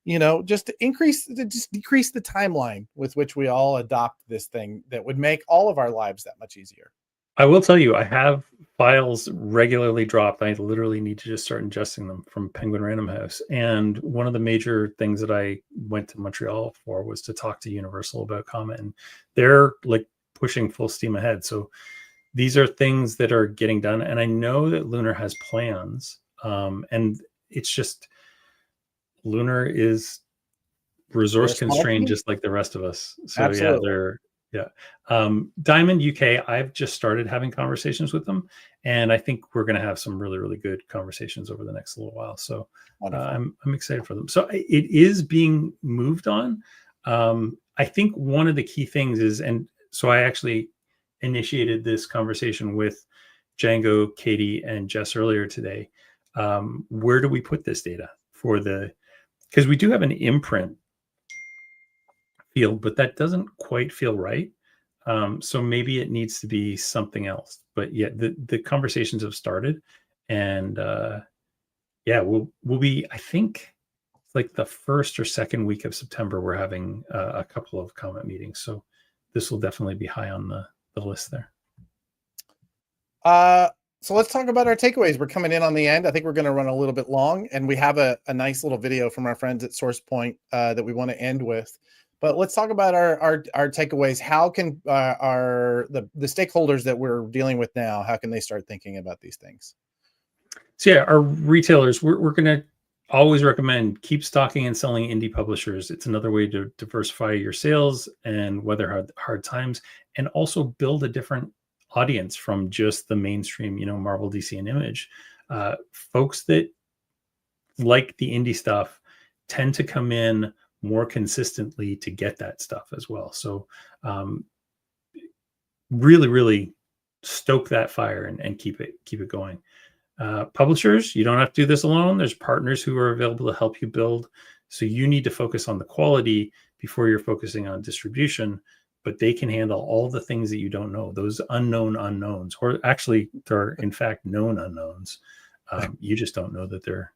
just decrease the timeline with which we all adopt this thing. That would make all of our lives that much easier. I will tell you, I have files regularly dropped. I literally need to just start ingesting them from Penguin Random House. And one of the major things that I went to Montreal for was to talk to Universal about Comet, and they're like pushing full steam ahead. So these are things that are getting done. And I know that Lunar has plans. And it's just, Lunar is resource constrained just like the rest of us. So absolutely. Diamond UK, I've just started having conversations with them, and I think we're going to have some really, really good conversations over the next little while. So I'm excited for them. So it is being moved on. I think one of the key things is, and so I actually initiated this conversation with Django, Katie, and Jess earlier today. Where do we put this data because we do have an imprint field, but that doesn't quite feel right. So maybe it needs to be something else. But yeah, the conversations have started, and we'll be, I think, like the first or second week of September, we're having a couple of Comet meetings. So this will definitely be high on the list there. So let's talk about our takeaways. We're coming in on the end. I think we're going to run a little bit long, and we have a nice little video from our friends at SourcePoint that we want to end with. But let's talk about our takeaways. How can the stakeholders that we're dealing with now, how can they start thinking about these things? So yeah, our retailers, we're going to always recommend keep stocking and selling indie publishers. It's another way to diversify your sales and weather hard times, and also build a different audience from just the mainstream, Marvel, DC, and Image. Folks that like the indie stuff tend to come in more consistently to get that stuff as well. So really, really stoke that fire and keep it going. Publishers, you don't have to do this alone. There's partners who are available to help you build. So you need to focus on the quality before you're focusing on distribution, but they can handle all the things that you don't know, those unknown unknowns, or actually there are in fact known unknowns. You just don't know that they're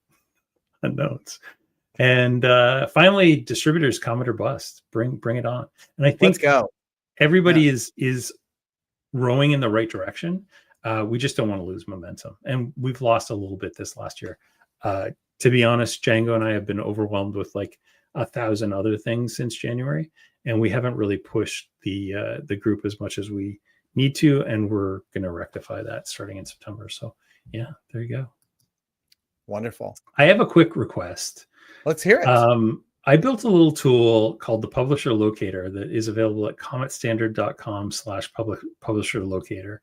unknowns. And finally, distributors, comet or bust. Bring it on. And I think Let's go. everybody is rowing in the right direction. We just don't want to lose momentum, and we've lost a little bit this last year. To be honest, Django and I have been overwhelmed with like 1,000 other things since January, and we haven't really pushed the group as much as we need to, and we're going to rectify that starting in September. So yeah, there you go. Wonderful. I have a quick request. Let's hear it. I built a little tool called the Publisher Locator that is available at cometstandard.com/publisher locator.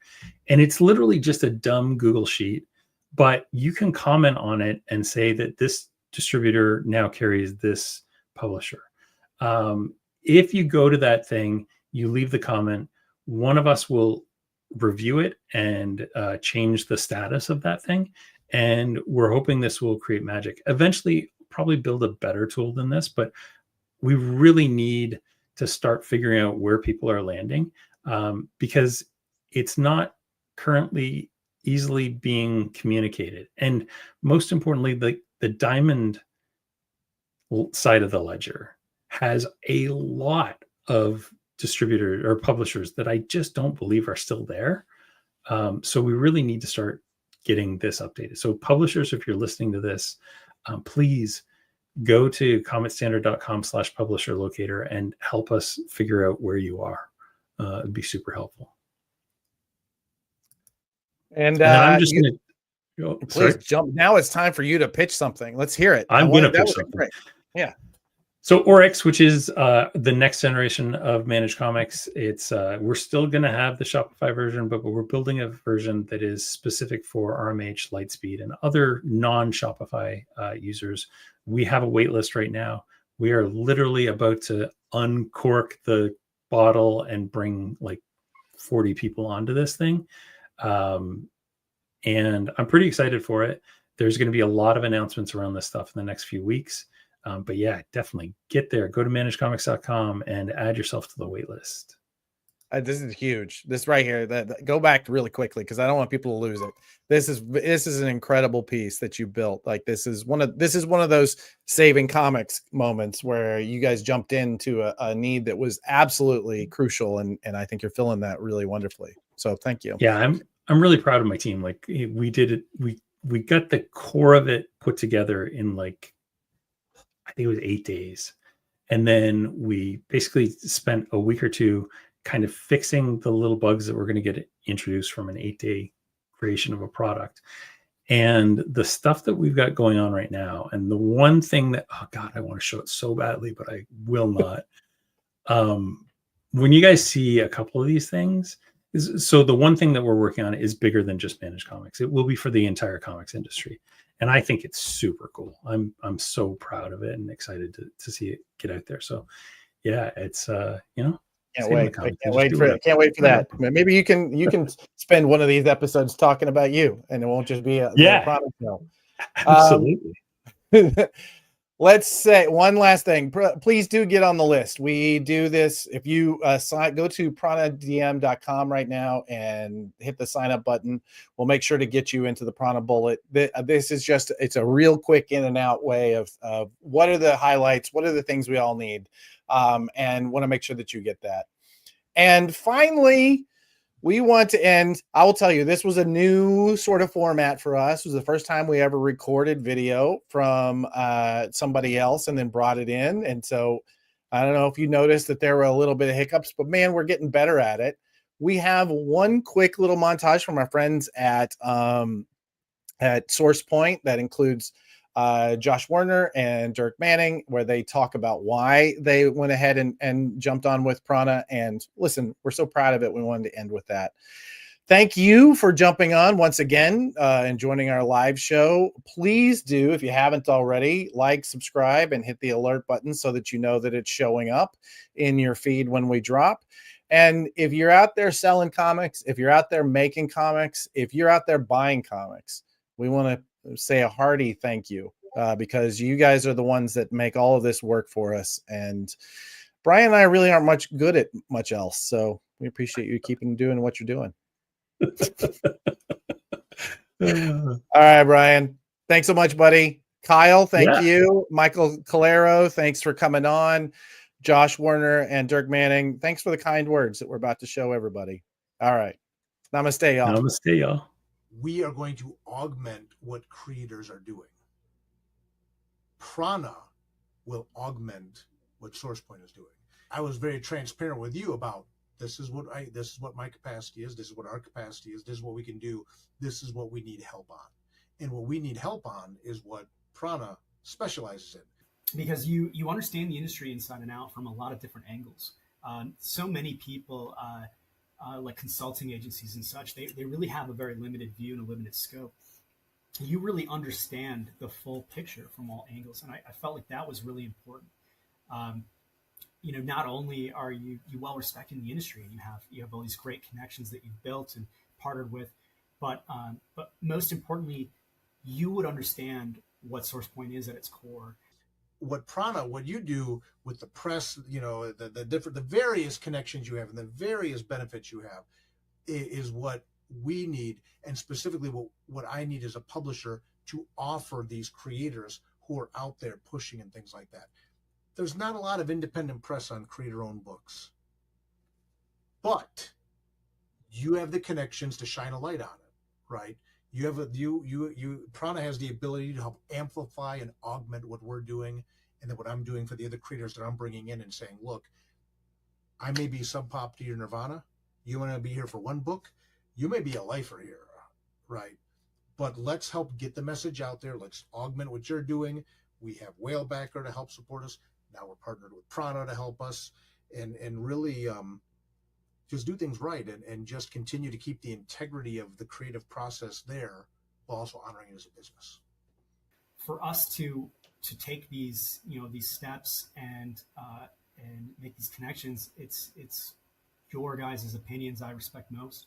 And it's literally just a dumb Google sheet, but you can comment on it and say that this distributor now carries this publisher. If you go to that thing, you leave the comment, one of us will review it and change the status of that thing. And we're hoping this will create magic. Eventually, probably build a better tool than this, but we really need to start figuring out where people are landing, because it's not currently easily being communicated. And most importantly, the diamond side of the ledger has a lot of distributors or publishers that I just don't believe are still there. So we really need to start getting this updated. So publishers, if you're listening to this, please go to cometstandard.com/publisher locator and help us figure out where you are. It'd be super helpful. And I'm just going to please jump. Now it's time for you to pitch something. Let's hear it. I'm going to pitch something. Great. Yeah. So Oryx, which is the next generation of managed comics, it's we're still going to have the Shopify version, but we're building a version that is specific for RMH, Lightspeed, and other non-Shopify users. We have a wait list right now. We are literally about to uncork the bottle and bring like 40 people onto this thing. And I'm pretty excited for it. There's going to be a lot of announcements around this stuff in the next few weeks. But yeah, definitely get there. Go to managedcomics.com and add yourself to the wait list. This is huge. This right here. Go back really quickly because I don't want people to lose it. This is an incredible piece that you built. Like this is one of those saving comics moments where you guys jumped into a need that was absolutely crucial, and I think you're filling that really wonderfully. So thank you. Yeah, I'm really proud of my team. Like we did it. We got the core of it put together in like, I think it was 8 days. And then we basically spent a week or two kind of fixing the little bugs that were going to get introduced from an 8-day creation of a product. And the stuff that we've got going on right now, and the one thing that, oh God, I want to show it so badly, but I will not. When you guys see a couple of these things, so the one thing that we're working on is bigger than just managed comics. It will be for the entire comics industry. And I think it's super cool. I'm so proud of it and excited to see it get out there. So yeah, it's can't wait for that. Maybe you can spend one of these episodes talking about you, and it won't just be a product show. Absolutely. Let's say one last thing. Please do get on the list. We do this. If you go to pranadm.com right now and hit the sign up button, we'll make sure to get you into the Prana Bullet. This is it's a real quick in and out way of what are the highlights, what are the things we all need, and want to make sure that you get that. And finally, we want to end. I will tell you, this was a new sort of format for us. It was the first time we ever recorded video from somebody else and then brought it in. And so I don't know if you noticed that there were a little bit of hiccups, but man, we're getting better at it. We have one quick little montage from our friends at Source Point that includes Josh Werner and Dirk Manning, where they talk about why they went ahead and jumped on with Prana. And listen, we're so proud of it. We wanted to end with that. Thank you for jumping on once again and joining our live show. Please do, if you haven't already, like, subscribe, and hit the alert button so that you know that it's showing up in your feed when we drop. And if you're out there selling comics, if you're out there making comics, if you're out there buying comics, we want to say a hearty thank you because you guys are the ones that make all of this work for us. And Brian and I really aren't much good at much else. So we appreciate you keeping doing what you're doing. All right, Brian. Thanks so much, buddy. Kyle, thank Yeah. you. Michael Calero, thanks for coming on. Josh Warner and Dirk Manning, thanks for the kind words that we're about to show everybody. All right. Namaste, y'all. Namaste, y'all. We are going to augment what creators are doing. Prana will augment what SourcePoint is doing. I was very transparent with you about this is what my capacity is, this is what our capacity is, this is what we can do, this is what we need help on. And what we need help on is what Prana specializes in. Because you understand the industry inside and out from a lot of different angles. So many people, like consulting agencies and such, they really have a very limited view and a limited scope. You really understand the full picture from all angles, and I felt like that was really important. Not only are you well respected in the industry, and you have all these great connections that you've built and partnered with, but most importantly, you would understand what SourcePoint is at its core. What Prana, what you do with the press, the various connections you have and the various benefits you have is what we need. And specifically what I need as a publisher to offer these creators who are out there pushing and things like that. There's not a lot of independent press on creator-owned books, but you have the connections to shine a light on it, right? Prana has the ability to help amplify and augment what we're doing and then what I'm doing for the other creators that I'm bringing in and saying, look, I may be Sub Pop to your Nirvana. You want to be here for one book. You may be a lifer here, right? But let's help get the message out there. Let's augment what you're doing. We have Whalebacker to help support us. Now we're partnered with Prana to help us and really just do things right and just continue to keep the integrity of the creative process there while also honoring it as a business. For us to take these steps and make these connections, it's your guys' opinions I respect most.